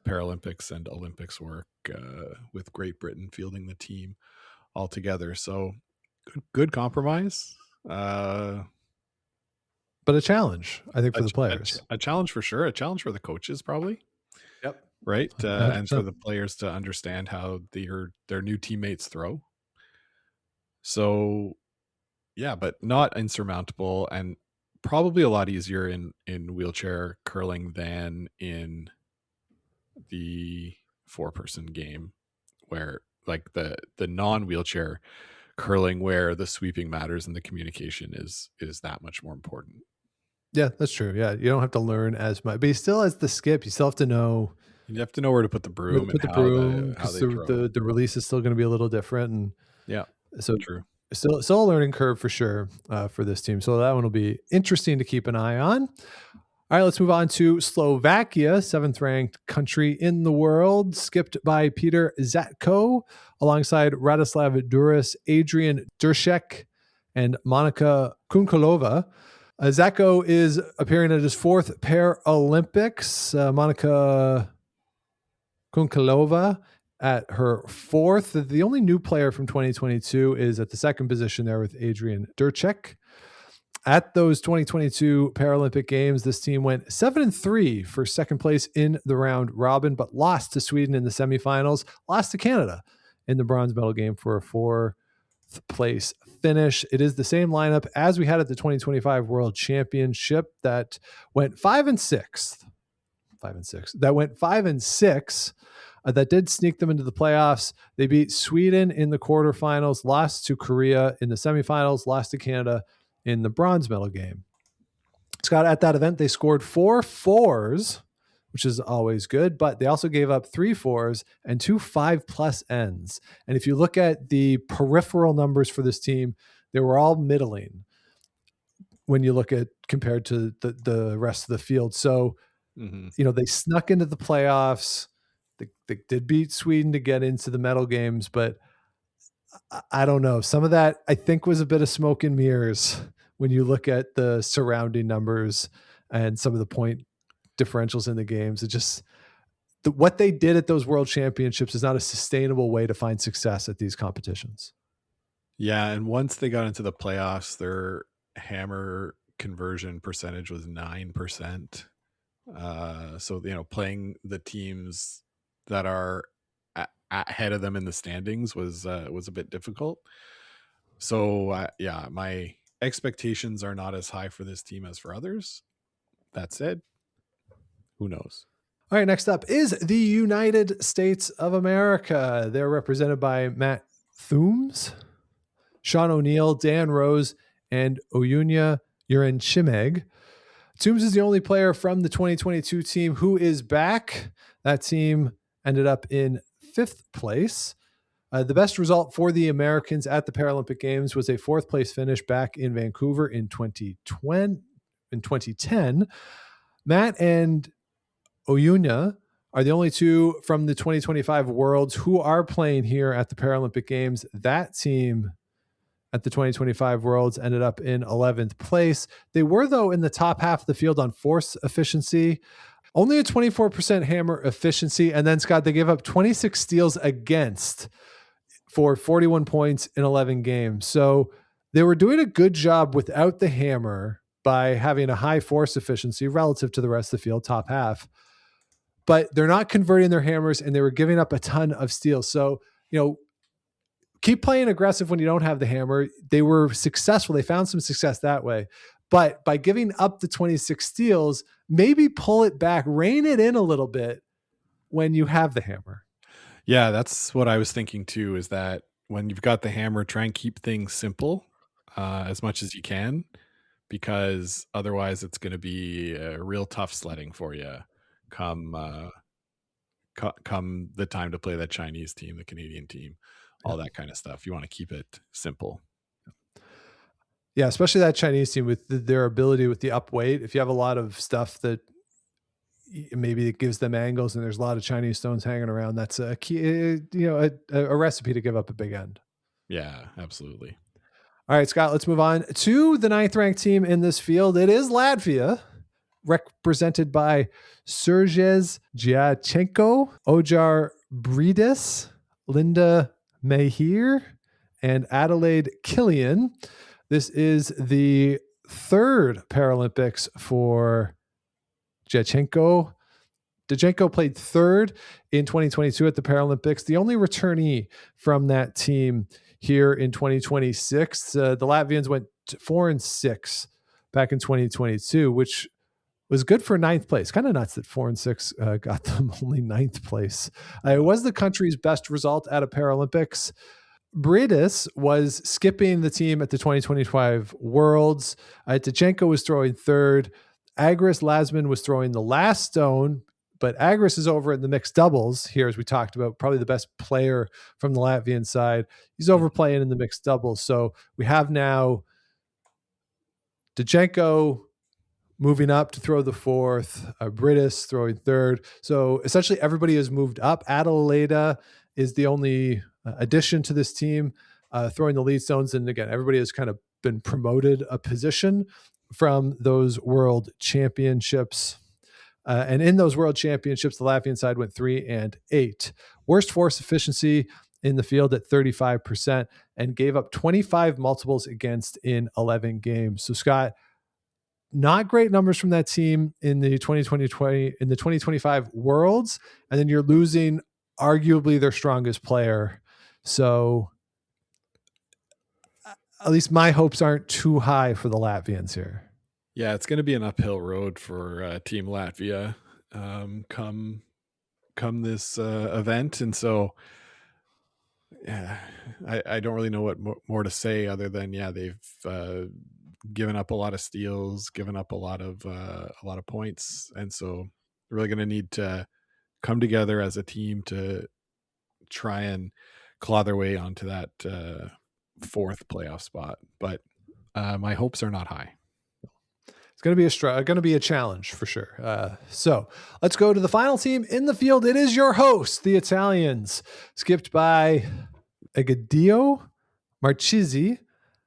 Paralympics and Olympics work with Great Britain fielding the team all together. So good compromise. But a challenge, I think, for the players. A challenge for sure. A challenge for the coaches, probably. Yep. Right. And for the players to understand how their new teammates throw. So, yeah, but not insurmountable, and probably a lot easier in wheelchair curling than in the 4-person game, where like the non-wheelchair curling, where the sweeping matters and the communication is that much more important. Yeah, that's true. Yeah, you don't have to learn as much, but you still, as the skip, you still have to know. You have to know where to put the broom How the release is still going to be a little different, and so true. Still a learning curve for sure for this team. So that one will be interesting to keep an eye on. All right, let's move on to Slovakia, 7th ranked country in the world, skipped by Peter Zatko alongside Radoslav Duris, Adrian Duršek, and Monika Kunkalova. Zatko is appearing at his 4th Paralympics. Monika Kunkalova at her 4th. The only new player from 2022 is at the 2nd position there with Adrian Duršek. At those 2022 Paralympic Games, this team went 7-3 for 2nd place in the round robin, but lost to Sweden in the semifinals, lost to Canada in the bronze medal game for a 4th place finish. It is the same lineup as we had at the 2025 World Championship that went 5-6. That went 5-6. That did sneak them into the playoffs. They beat Sweden in the quarterfinals, lost to Korea in the semifinals, lost to Canada in the bronze medal game. Scott, at that event, they scored 4 fours, which is always good, but they also gave up 3 fours and 2 5+ ends. And if you look at the peripheral numbers for this team, they were all middling when you look at compared to the rest of the field. So, they snuck into the playoffs. They did beat Sweden to get into the medal games, but I don't know. Some of that I think was a bit of smoke and mirrors when you look at the surrounding numbers and some of the point differentials in the games. It just what they did at those world championships is not a sustainable way to find success at these competitions. Yeah, and once they got into the playoffs, their hammer conversion percentage was 9%. So playing the teams that are ahead of them in the standings was a bit difficult. So my expectations are not as high for this team as for others. That said, who knows? All right, next up is the United States of America. They're represented by Matt Thooms, Sean O'Neill, Dan Rose, and Oyunya Urenchimeg. Toombs is the only player from the 2022 team who is back. That team ended up in 5th place. The best result for the Americans at the Paralympic Games was a 4th place finish back in Vancouver in 2010. Matt and Oyunya are the only 2 from the 2025 Worlds who are playing here at the Paralympic Games. That team at the 2025 Worlds ended up in 11th place. They were, though, in the top half of the field on force efficiency, only a 24% hammer efficiency. And then, Scott, they gave up 26 steals against for 41 points in 11 games. So they were doing a good job without the hammer by having a high force efficiency relative to the rest of the field, top half. But they're not converting their hammers, and they were giving up a ton of steals. So, keep playing aggressive when you don't have the hammer. They were successful. They found some success that way. But by giving up the 26 steals, maybe pull it back, rein it in a little bit when you have the hammer. Yeah, that's what I was thinking too, is that when you've got the hammer, try and keep things simple as much as you can, because otherwise it's going to be a real tough sledding for you come the time to play that Chinese team, the Canadian team, all that kind of stuff. You want to keep it simple. Yeah, especially that Chinese team with their ability with the up weight. If you have a lot of stuff that maybe it gives them angles and there's a lot of Chinese stones hanging around, that's a key, a recipe to give up a big end. Yeah, absolutely. All right, Scott, let's move on to the 9th ranked team in this field. It is Latvia, represented by Sergej Giachenko, Ojar Bridis, Linda Mahir, and Adelaide Killian. This is the 3rd Paralympics for Giachenko. Giachenko played 3rd in 2022 at the Paralympics, the only returnee from that team here in 2026. The Latvians went 4-6 back in 2022, which was good for 9th place. Kind of nuts that 4-6 got them only 9th place. It was the country's best result at a Paralympics. Bridis was skipping the team at the 2025 Worlds. Giachenko was throwing 3rd. Agris Lasman was throwing the last stone, but Agris is over in the mixed doubles here, as we talked about, probably the best player from the Latvian side. He's over playing in the mixed doubles. So we have now Giachenko moving up to throw the 4th, Bridis throwing 3rd. So essentially everybody has moved up. Adelaida is the only addition to this team, throwing the lead stones. And again, everybody has kind of been promoted a position from those world championships. And in those world championships, the Latvian side went 3-8. Worst force efficiency in the field at 35%, and gave up 25 multiples against in 11 games. So, Scott, not great numbers from that team in the 2025 Worlds, and then you're losing arguably their strongest player. So at least my hopes aren't too high for the Latvians here. Yeah, it's going to be an uphill road for Team Latvia come this event. And so I don't really know what more to say other than, they've given up a lot of steals, given up a lot of points, and so they're really going to need to come together as a team to try and claw their way onto that fourth playoff spot. But my hopes are not high. It's going to be a challenge for sure. So let's go to the final team in the field. It is your host, the Italians, skipped by Egidio Marchesi,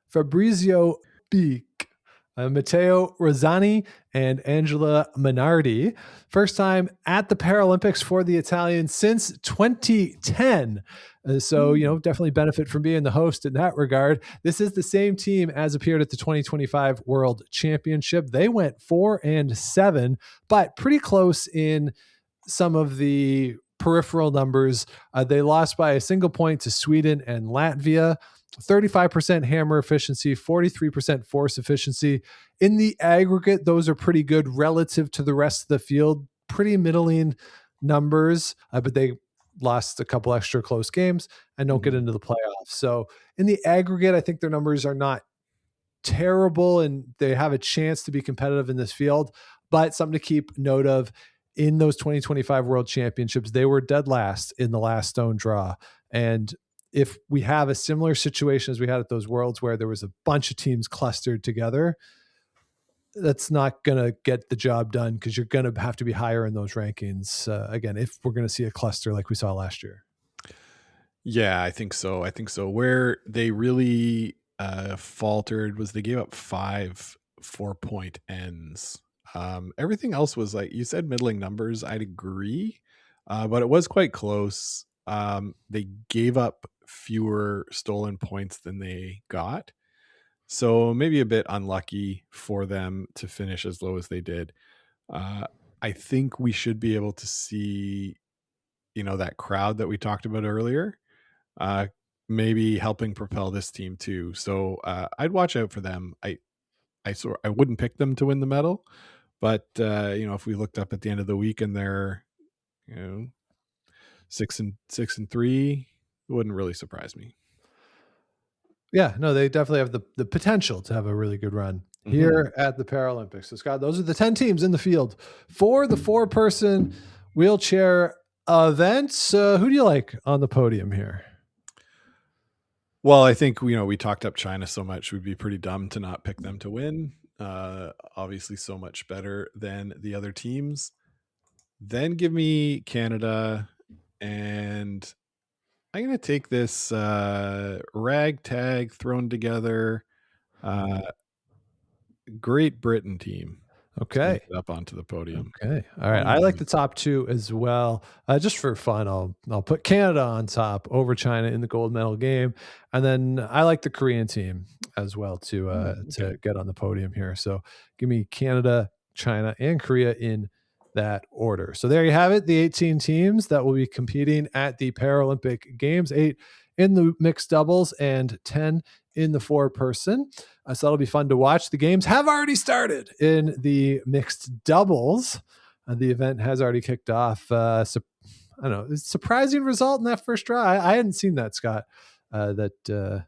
Fabrizio Beek, Matteo Rozzani, and Angela Minardi. First time at the Paralympics for the Italians since 2010. So, definitely benefit from being the host in that regard. This is the same team as appeared at the 2025 World Championship. They went 4-7, but pretty close in some of the peripheral numbers. They lost by a single point to Sweden and Latvia. 35% hammer efficiency, 43% force efficiency. In the aggregate, those are pretty good relative to the rest of the field. Pretty middling numbers, but they lost a couple extra close games and don't get into the playoffs. So in the aggregate, I think their numbers are not terrible and they have a chance to be competitive in this field, but something to keep note of. In those 2025 World Championships, they were dead last in the last stone draw. And if we have a similar situation as we had at those Worlds where there was a bunch of teams clustered together, that's not going to get the job done because you're going to have to be higher in those rankings. Again, if we're going to see a cluster like we saw last year. Yeah, I think so. Where they really faltered was they gave up 5 4-point ends. Everything else was like you said, middling numbers. I'd agree, but it was quite close. They gave up fewer stolen points than they got, so maybe a bit unlucky for them to finish as low as they did. I think we should be able to see, that crowd that we talked about earlier, maybe helping propel this team too. So I'd watch out for them. I wouldn't pick them to win the medal, but if we looked up at the end of the week and they're 6-3, it wouldn't really surprise me. Yeah, no, they definitely have the potential to have a really good run here at the Paralympics. So Scott, those are the 10 teams in the field for the 4-person wheelchair events. Who do you like on the podium here? Well, I think, we talked up China so much, we'd be pretty dumb to not pick them to win. Obviously so much better than the other teams. Then give me Canada, and I'm going to take this ragtag thrown together Great Britain team. Okay. Up onto the podium. Okay. All right. I like the top 2 as well. Just for fun, I'll put Canada on top over China in the gold medal game. And then I like the Korean team as well to get on the podium here. So give me Canada, China, and Korea in that order. So there you have it. The 18 teams that will be competing at the Paralympic Games, 8 in the mixed doubles and 10 in the 4-person. So that'll be fun to watch. The games have already started in the mixed doubles. The event has already kicked off. I don't know, surprising result in that first draw. I hadn't seen that, Scott, that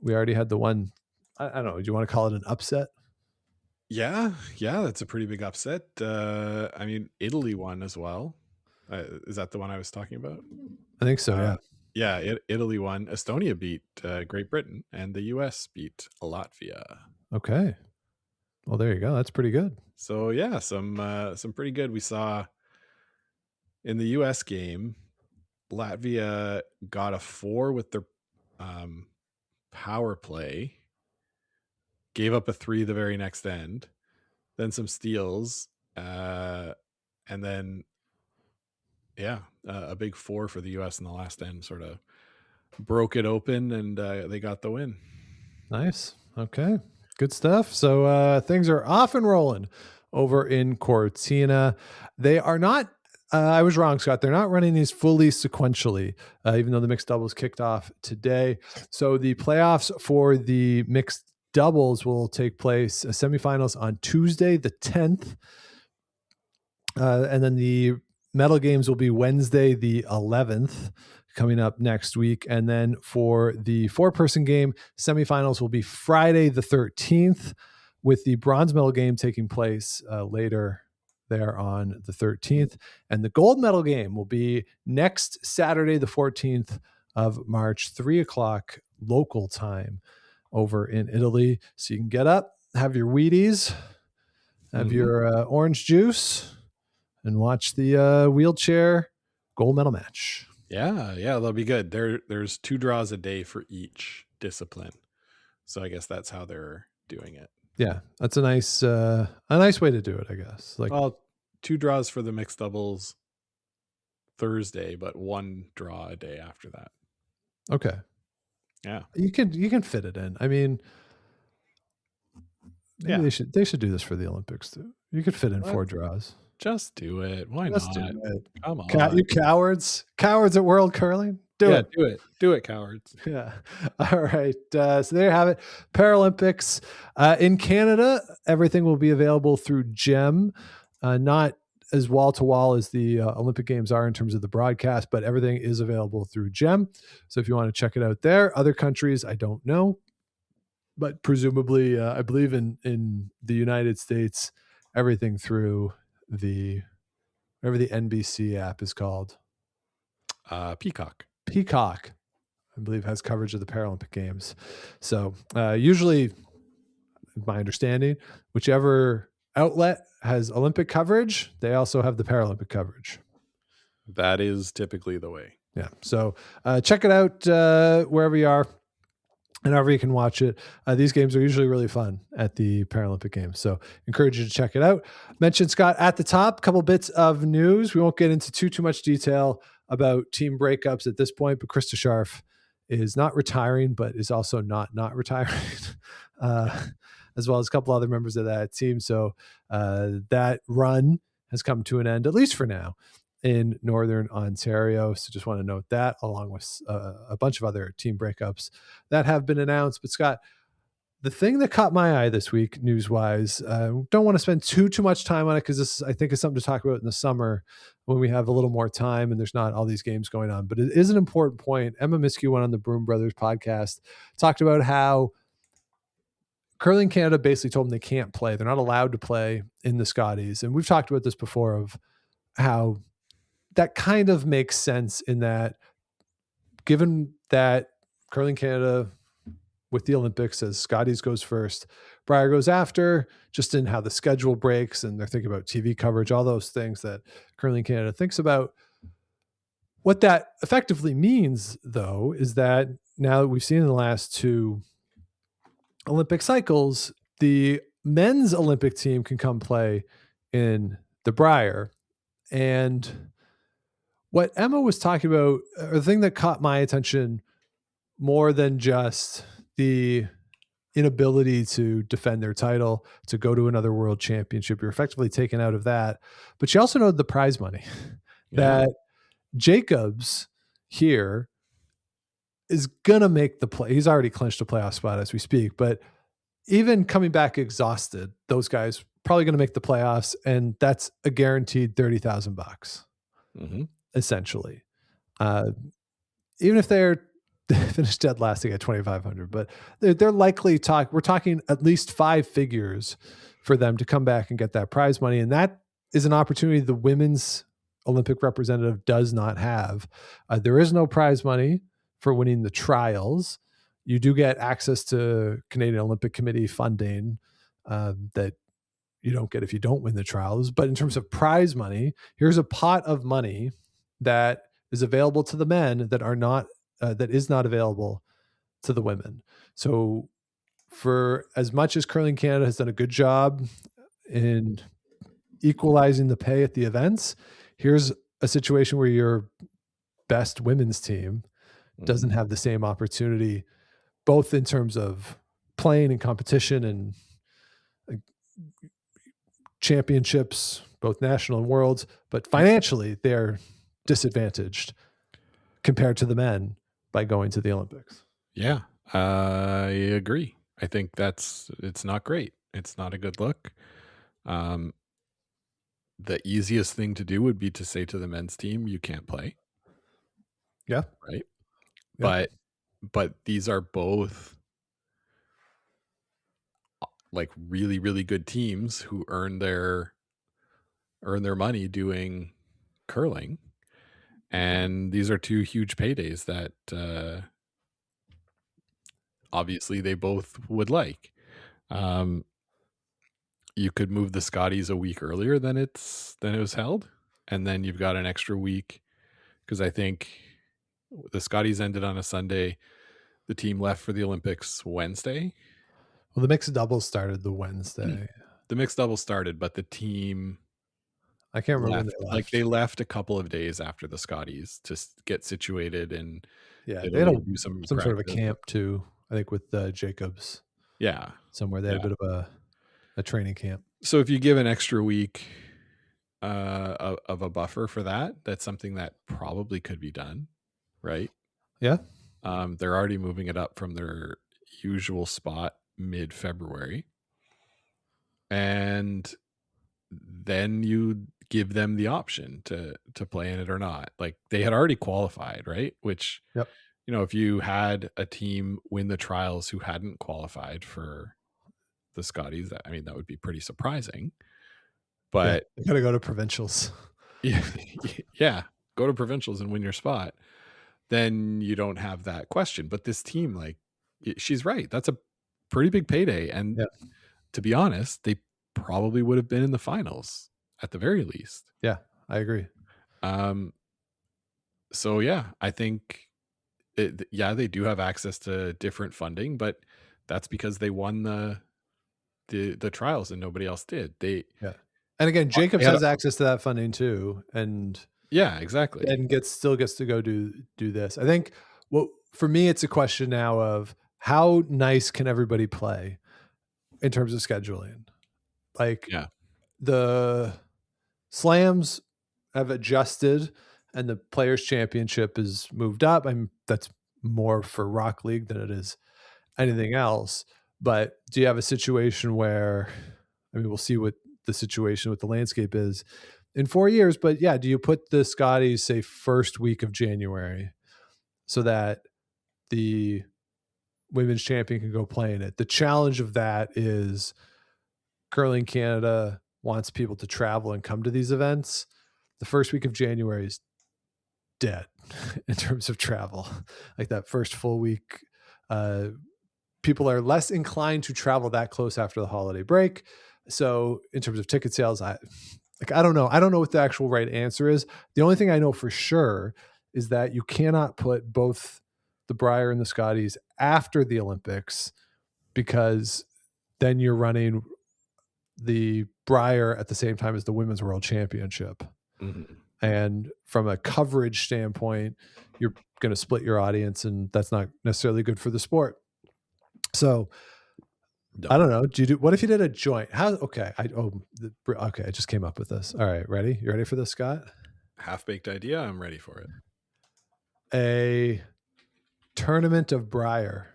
we already had the one. I don't know. Do you want to call it an upset? Yeah, that's a pretty big upset. Italy won as well. Is that the one I was talking about? I think so, yeah. Yeah, Italy won. Estonia beat Great Britain, and the US beat Latvia. Okay. Well, there you go. That's pretty good. So yeah, some pretty good. We saw in the US game, Latvia got a 4 with their power play, gave up a 3 the very next end, then some steals, and then a big 4 for the US in the last end, sort of broke it open, and they got the win. Nice. Okay. Good stuff. So things are off and rolling over in Cortina. They are not, I was wrong, Scott. They're not running these fully sequentially, even though the mixed doubles kicked off today. So the playoffs for the mixed doubles will take place, semifinals on Tuesday, the 10th. And then the medal games will be Wednesday, the 11th, coming up next week. And then for the 4-person game, semifinals will be Friday the 13th, with the bronze medal game taking place later there on the 13th. And the gold medal game will be next Saturday, the 14th of March, 3:00 local time over in Italy. So you can get up, have your Wheaties, have your orange juice, and watch the wheelchair gold medal match. Yeah, that'll be good. There's 2 draws a day for each discipline. So I guess that's how they're doing it. Yeah, that's a nice way to do it, I guess. Like, well, 2 draws for the mixed doubles Thursday, but 1 draw a day after that. Okay. Yeah. You can fit it in. I mean, maybe they should do this for the Olympics too. You could fit in 4 draws. Just do it. Why Just not? do it. Come on. You cowards at World Curling. Do it. Do it, cowards. Yeah. All right. So there you have it. Paralympics in Canada. Everything will be available through GEM. Not as wall to wall as the Olympic Games are in terms of the broadcast, but everything is available through GEM. So if you want to check it out there, other countries, I don't know, but presumably, I believe in the United States, everything through whatever the NBC app is called. Peacock, I believe, has coverage of the Paralympic Games. So usually, my understanding, whichever outlet has Olympic coverage, they also have the Paralympic coverage. That is typically the way. Yeah. So check it out wherever you are and however you can watch it. These games are usually really fun at the Paralympic Games. So encourage you to check it out. Mentioned Scott at the top, a couple bits of news. We won't get into too much detail about team breakups at this point, but Krista Scharf is not retiring, but is also not retiring, as well as a couple other members of that team. So that run has come to an end, at least for now, in Northern Ontario. So just want to note that, along with a bunch of other team breakups that have been announced. But Scott, the thing that caught my eye this week, news-wise, don't want to spend too much time on it because this, I think, is something to talk about in the summer when we have a little more time and there's not all these games going on. But it is an important point. Emma Miskew went on the Broom Brothers podcast, talked about how Curling Canada basically told them they can't play. They're not allowed to play in the Scotties. And we've talked about this before of how that kind of makes sense in that, given that Curling Canada with the Olympics says Scotties goes first, Briar goes after, just in how the schedule breaks, and they're thinking about TV coverage, all those things that Curling Canada thinks about. What that effectively means, though, is that now that we've seen in the last 2 Olympic cycles, the men's Olympic team can come play in the Briar. And what Emma was talking about, or the thing that caught my attention more than just the inability to defend their title, to go to another world championship, you're effectively taken out of that. But she also noted the prize money that Jacobs here is going to make the play. He's already clinched a playoff spot as we speak, but even coming back exhausted, those guys probably going to make the playoffs. And that's a guaranteed $30,000 essentially. Even if they're finished dead last, they get 2,500, but they're likely we're talking at least 5 figures for them to come back and get that prize money. And that is an opportunity the women's Olympic representative does not have. There is no prize money for winning the trials. You do get access to Canadian Olympic Committee funding that you don't get if you don't win the trials. But in terms of prize money, here's a pot of money that is available to the men that are not that is not available to the women. So for as much as Curling Canada has done a good job in equalizing the pay at the events, here's a situation where your best women's team doesn't have the same opportunity, both in terms of playing and competition and championships, both national and worlds, but financially they're disadvantaged compared to the men by going to the Olympics. Yeah, I agree. I think it's not great. It's not a good look. The easiest thing to do would be to say to the men's team, you can't play. Yeah. Right. Yeah. But these are both like really, really good teams who earn their money doing curling. And these are two huge paydays that obviously they both would like. You could move the Scotties a week earlier than it was held, and then you've got an extra week, because I think the Scotties ended on a Sunday. The team left for the Olympics Wednesday. Well, the mixed doubles started the Wednesday. The mixed doubles started, but the team I can't remember when left. they left. Like they left a couple of days after the Scotties to get situated, and yeah, Italy they had do some sort of a practice. camp too. I think with Jacobs. Yeah, somewhere they had a bit of a training camp. So if you give an extra week of a buffer for that, that's something that probably could be done, right? Yeah. They're already moving it up from their usual spot mid-February, and then you give them the option to play in it or not. Like they had already qualified, right? Which, Yep. you know, if you had a team win the trials who hadn't qualified for the Scotties, I mean, that would be pretty surprising. But you got to go to provincials. Yeah, go to provincials and win your spot. Then you don't have that question. But this team, like, she's right. That's a pretty big payday. And to be honest, they probably would have been in the finals at the very least. Yeah, I agree. So yeah, I think they do have access to different funding, but that's because they won the trials and nobody else did. And again, Jacobs has access to that funding too, and yeah, exactly, and still gets to go do this. I think for me, it's a question now of how nice can everybody play in terms of scheduling. Like, the slams have adjusted, and the Players Championship is moved up. That's more for Rock League than it is anything else. But do you have a situation where, I mean, we'll see what the situation with the landscape is in 4 years, but yeah, do you put the Scotties, say, first week of January so that the women's champion can go play in it? The challenge of that is Curling Canada wants people to travel and come to these events. The first week of January is dead in terms of travel. Like that first full week, people are less inclined to travel that close after the holiday break. So in terms of ticket sales, I don't know. I don't know what the actual right answer is. The only thing I know for sure is that you cannot put both the Brier and the Scotties after the Olympics, because then you're running the Brier at the same time as the Women's World Championship. Mm-hmm. And from a coverage standpoint, you're going to split your audience, and that's not necessarily good for the sport. So I don't know. What if you did a joint? Okay. I just came up with this. All right. Ready? You ready for this, Scott? Half-baked idea. I'm ready for it. A tournament of Brier.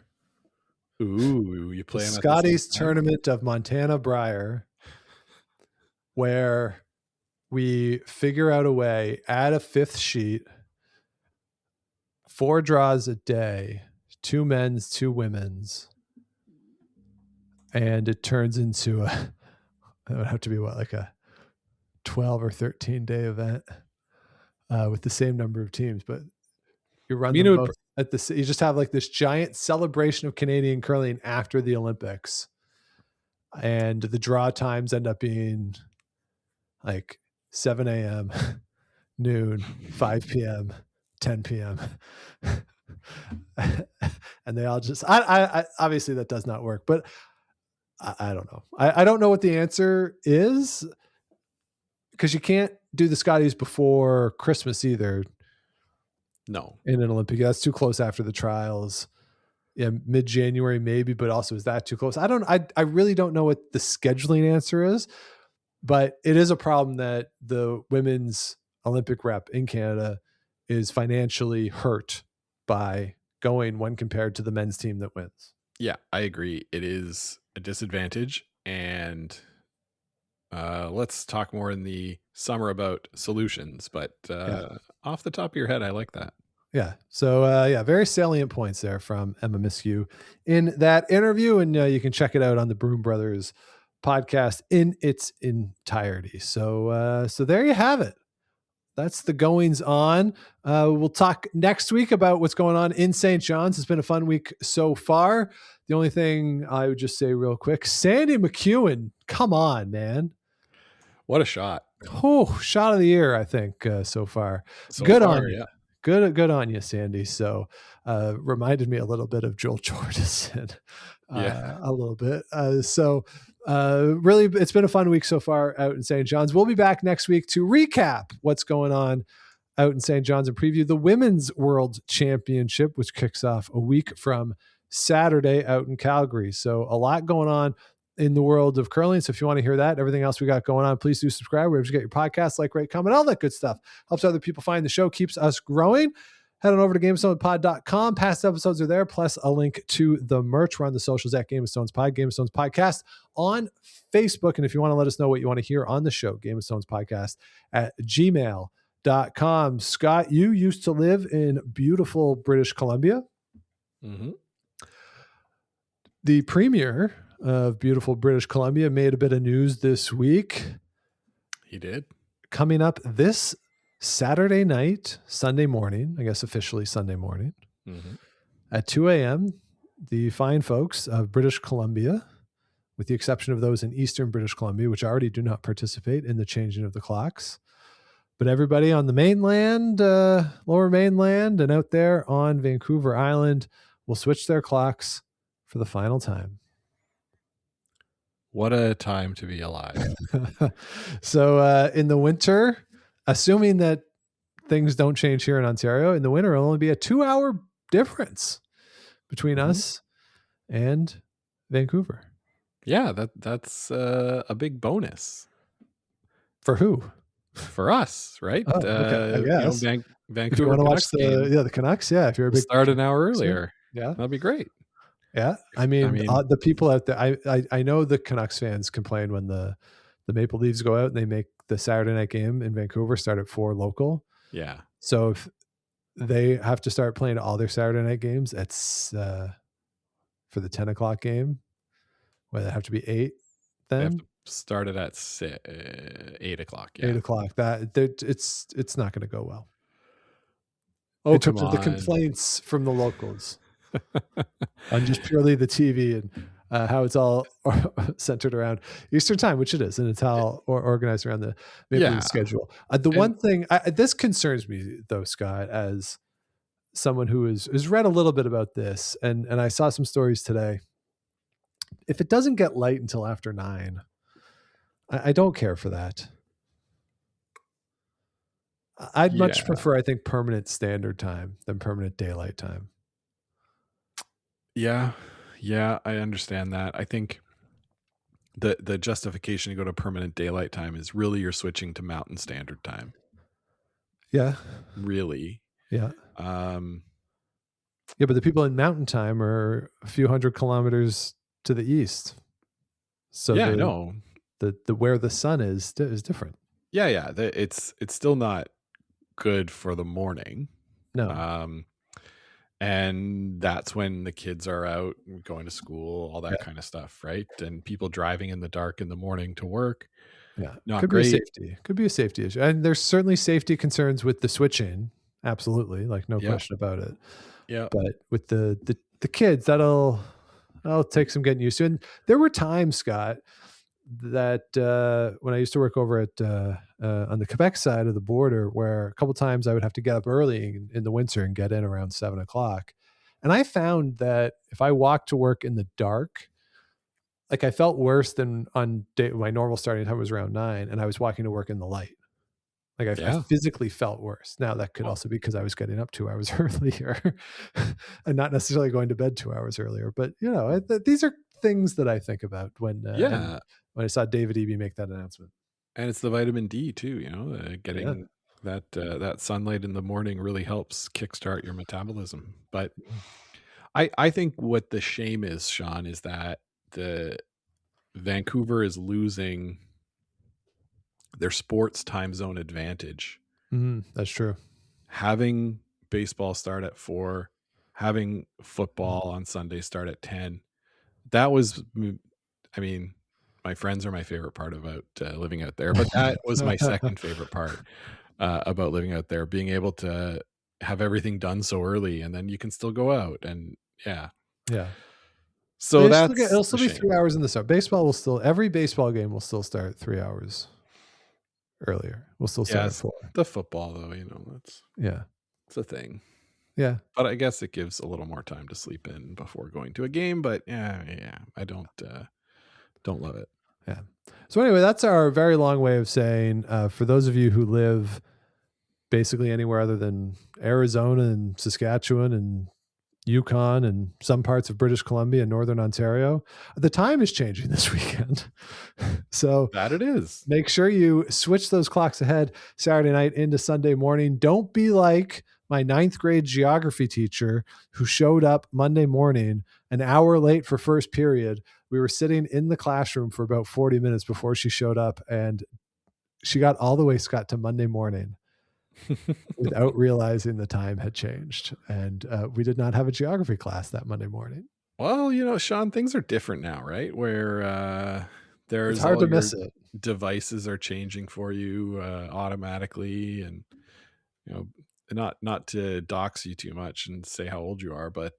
Ooh, you play Scotty's tournament of Montana Brier, where we figure out a way, add a fifth sheet, 4 draws a day, 2 men's, 2 women's. And it turns into it would have to be like a 12 or 13 day event with the same number of teams, but you run them both you just have like this giant celebration of Canadian curling after the Olympics, and the draw times end up being like 7 a.m., noon, 5 p.m., 10 p.m. And they all just, I obviously that does not work, but I don't know. I don't know what the answer is, because you can't do the Scotties before Christmas either. No. In an Olympic. That's too close after the trials. Yeah, mid-January maybe, but also is that too close? I really don't know what the scheduling answer is, but it is a problem that the women's Olympic rep in Canada is financially hurt by going when compared to the men's team that wins. Yeah, I agree. It is a disadvantage, and let's talk more in the summer about solutions, but off the top of your head, I like that. Yeah. So, very salient points there from Emma Miskew in that interview. And you can check it out on the Broom Brothers podcast in its entirety. So there you have it. That's the goings on. We'll talk next week about what's going on in St. John's. It's been a fun week so far. The only thing I would just say real quick, Sandy McEwen, come on, man. What a shot. Oh, shot of the year, I think, so far. So Good far, on you. yeah. Good on you, Sandy. So reminded me a little bit of Joel Jordison. A little bit. Really, it's been a fun week so far out in St. John's. We'll be back next week to recap what's going on out in St. John's and preview the Women's World Championship, which kicks off a week from Saturday out in Calgary. So a lot going on in the world of curling. So if you want to hear that, everything else we got going on, please do subscribe wherever you get your podcasts, like, rate, comment, all that good stuff. Helps other people find the show, keeps us growing. Head on over to GameOfStonesPod.com. Past episodes are there, plus a link to the merch. We're on the socials at Game of Stones Pod, Game of Stones Podcast on Facebook. And if you want to let us know what you want to hear on the show, Game of Stones Podcast at gmail.com. Scott, you used to live in beautiful British Columbia. Mm-hmm. The premier of beautiful British Columbia made a bit of news this week. He did. Coming up this Saturday night, Sunday morning, I guess officially Sunday morning, at 2 a.m., the fine folks of British Columbia, with the exception of those in Eastern British Columbia, which already do not participate in the changing of the clocks, but everybody on the mainland, lower mainland, and out there on Vancouver Island will switch their clocks for the final time. What a time to be alive. So in the winter, assuming that things don't change here in Ontario, in the winter, it'll only be a 2-hour difference between us and Vancouver. Yeah, that's a big bonus. For who? For us, right? Oh, okay. Vancouver. If you want to watch the Canucks, yeah. If you're a big start an hour earlier, yeah, that'd be great. Yeah, I mean the people out there. I know the Canucks fans complain when the Maple Leafs go out and they make the Saturday night game in Vancouver start at 4 local. Yeah. So if they have to start playing all their Saturday night games, it's for the 10 o'clock game, where they have to be 8. Then they have to start it at 8 o'clock. Yeah. 8 o'clock. It's not going to go well. Oh, in terms of the complaints from the locals. On just purely the TV and how it's all centered around Eastern time, which it is, and it's all organized around the Maple Leaf schedule. One thing this concerns me though, Scott, as someone who has read a little bit about this, and I saw some stories today. If it doesn't get light until after 9, I don't care for that. I'd much prefer, I think, permanent standard time than permanent daylight time. Yeah, I understand that. I think the justification to go to permanent daylight time is really you're switching to Mountain Standard Time. Yeah. Really. Yeah. Yeah, but the people in Mountain Time are a few hundred kilometers to the east. So I know. The where the sun is different. Yeah. It's still not good for the morning. No. And that's when the kids are out going to school, all that kind of stuff, right? And people driving in the dark in the morning to work. Yeah, not great. Could be a safety issue, and there's certainly safety concerns with the switching. Absolutely, like no question about it. Yeah, but with the kids, that'll take some getting used to. And there were times, Scott, that when I used to work over at on the Quebec side of the border, where a couple times I would have to get up early in the winter and get in around 7 o'clock. And I found that if I walked to work in the dark, like I felt worse than on my normal starting time was around 9, and I was walking to work in the light. Like I physically felt worse. Now that could also be because I was getting up 2 hours earlier and not necessarily going to bed 2 hours earlier. But these are things that I think about when I saw David Eby make that announcement. And it's the vitamin D too, getting that sunlight in the morning really helps kickstart your metabolism. But I think what the shame is, Sean, is that the Vancouver is losing their sports time zone advantage. That's true. Having baseball start at 4, having football on Sunday start at 10. That was, I mean, my friends are my favorite part about living out there, but that was my second favorite part about living out there, being able to have everything done so early, and then you can still go out, and yeah. So it'll still be 3 hours in the start. Every baseball game will still start 3 hours earlier. We'll still start at 4. The football, though, it's a thing. Yeah, but I guess it gives a little more time to sleep in before going to a game. But I don't love it. Yeah. So anyway, that's our very long way of saying, for those of you who live basically anywhere other than Arizona and Saskatchewan and Yukon and some parts of British Columbia and Northern Ontario, the time is changing this weekend. So that it is. Make sure you switch those clocks ahead Saturday night into Sunday morning. Don't be like my 9th grade geography teacher who showed up Monday morning an hour late for first period. We were sitting in the classroom for about 40 minutes before she showed up, and she got all the way, Scott, to Monday morning without realizing the time had changed. And we did not have a geography class that Monday morning. Well, Sean, things are different now, right? Where there's it's hard to miss it. Devices are changing for you automatically, and not to dox you too much and say how old you are, but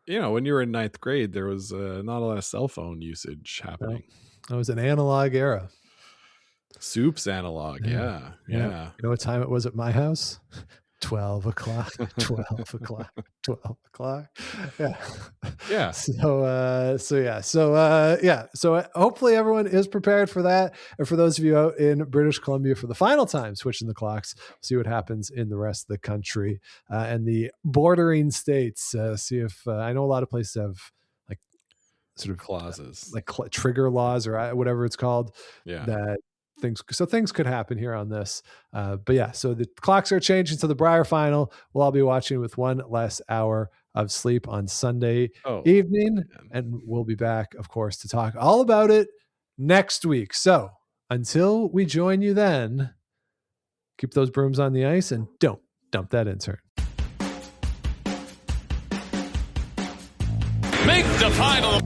when you were in 9th grade, there was not a lot of cell phone usage happening. It was an analog era. Soup's analog. Yeah. You know what time it was at my house? 12 o'clock. Yeah. So hopefully everyone is prepared for that. And for those of you out in British Columbia for the final time, switching the clocks, see what happens in the rest of the country and the bordering states. See if I know a lot of places have like sort of clauses, like trigger laws or whatever it's called. Yeah. That things could happen here on this. But yeah, so the clocks are changing. So the Brier final, we'll all be watching with one less hour of sleep on Sunday evening. Man. And we'll be back, of course, to talk all about it next week. So until we join you then, keep those brooms on the ice and don't dump that intern. Make the final.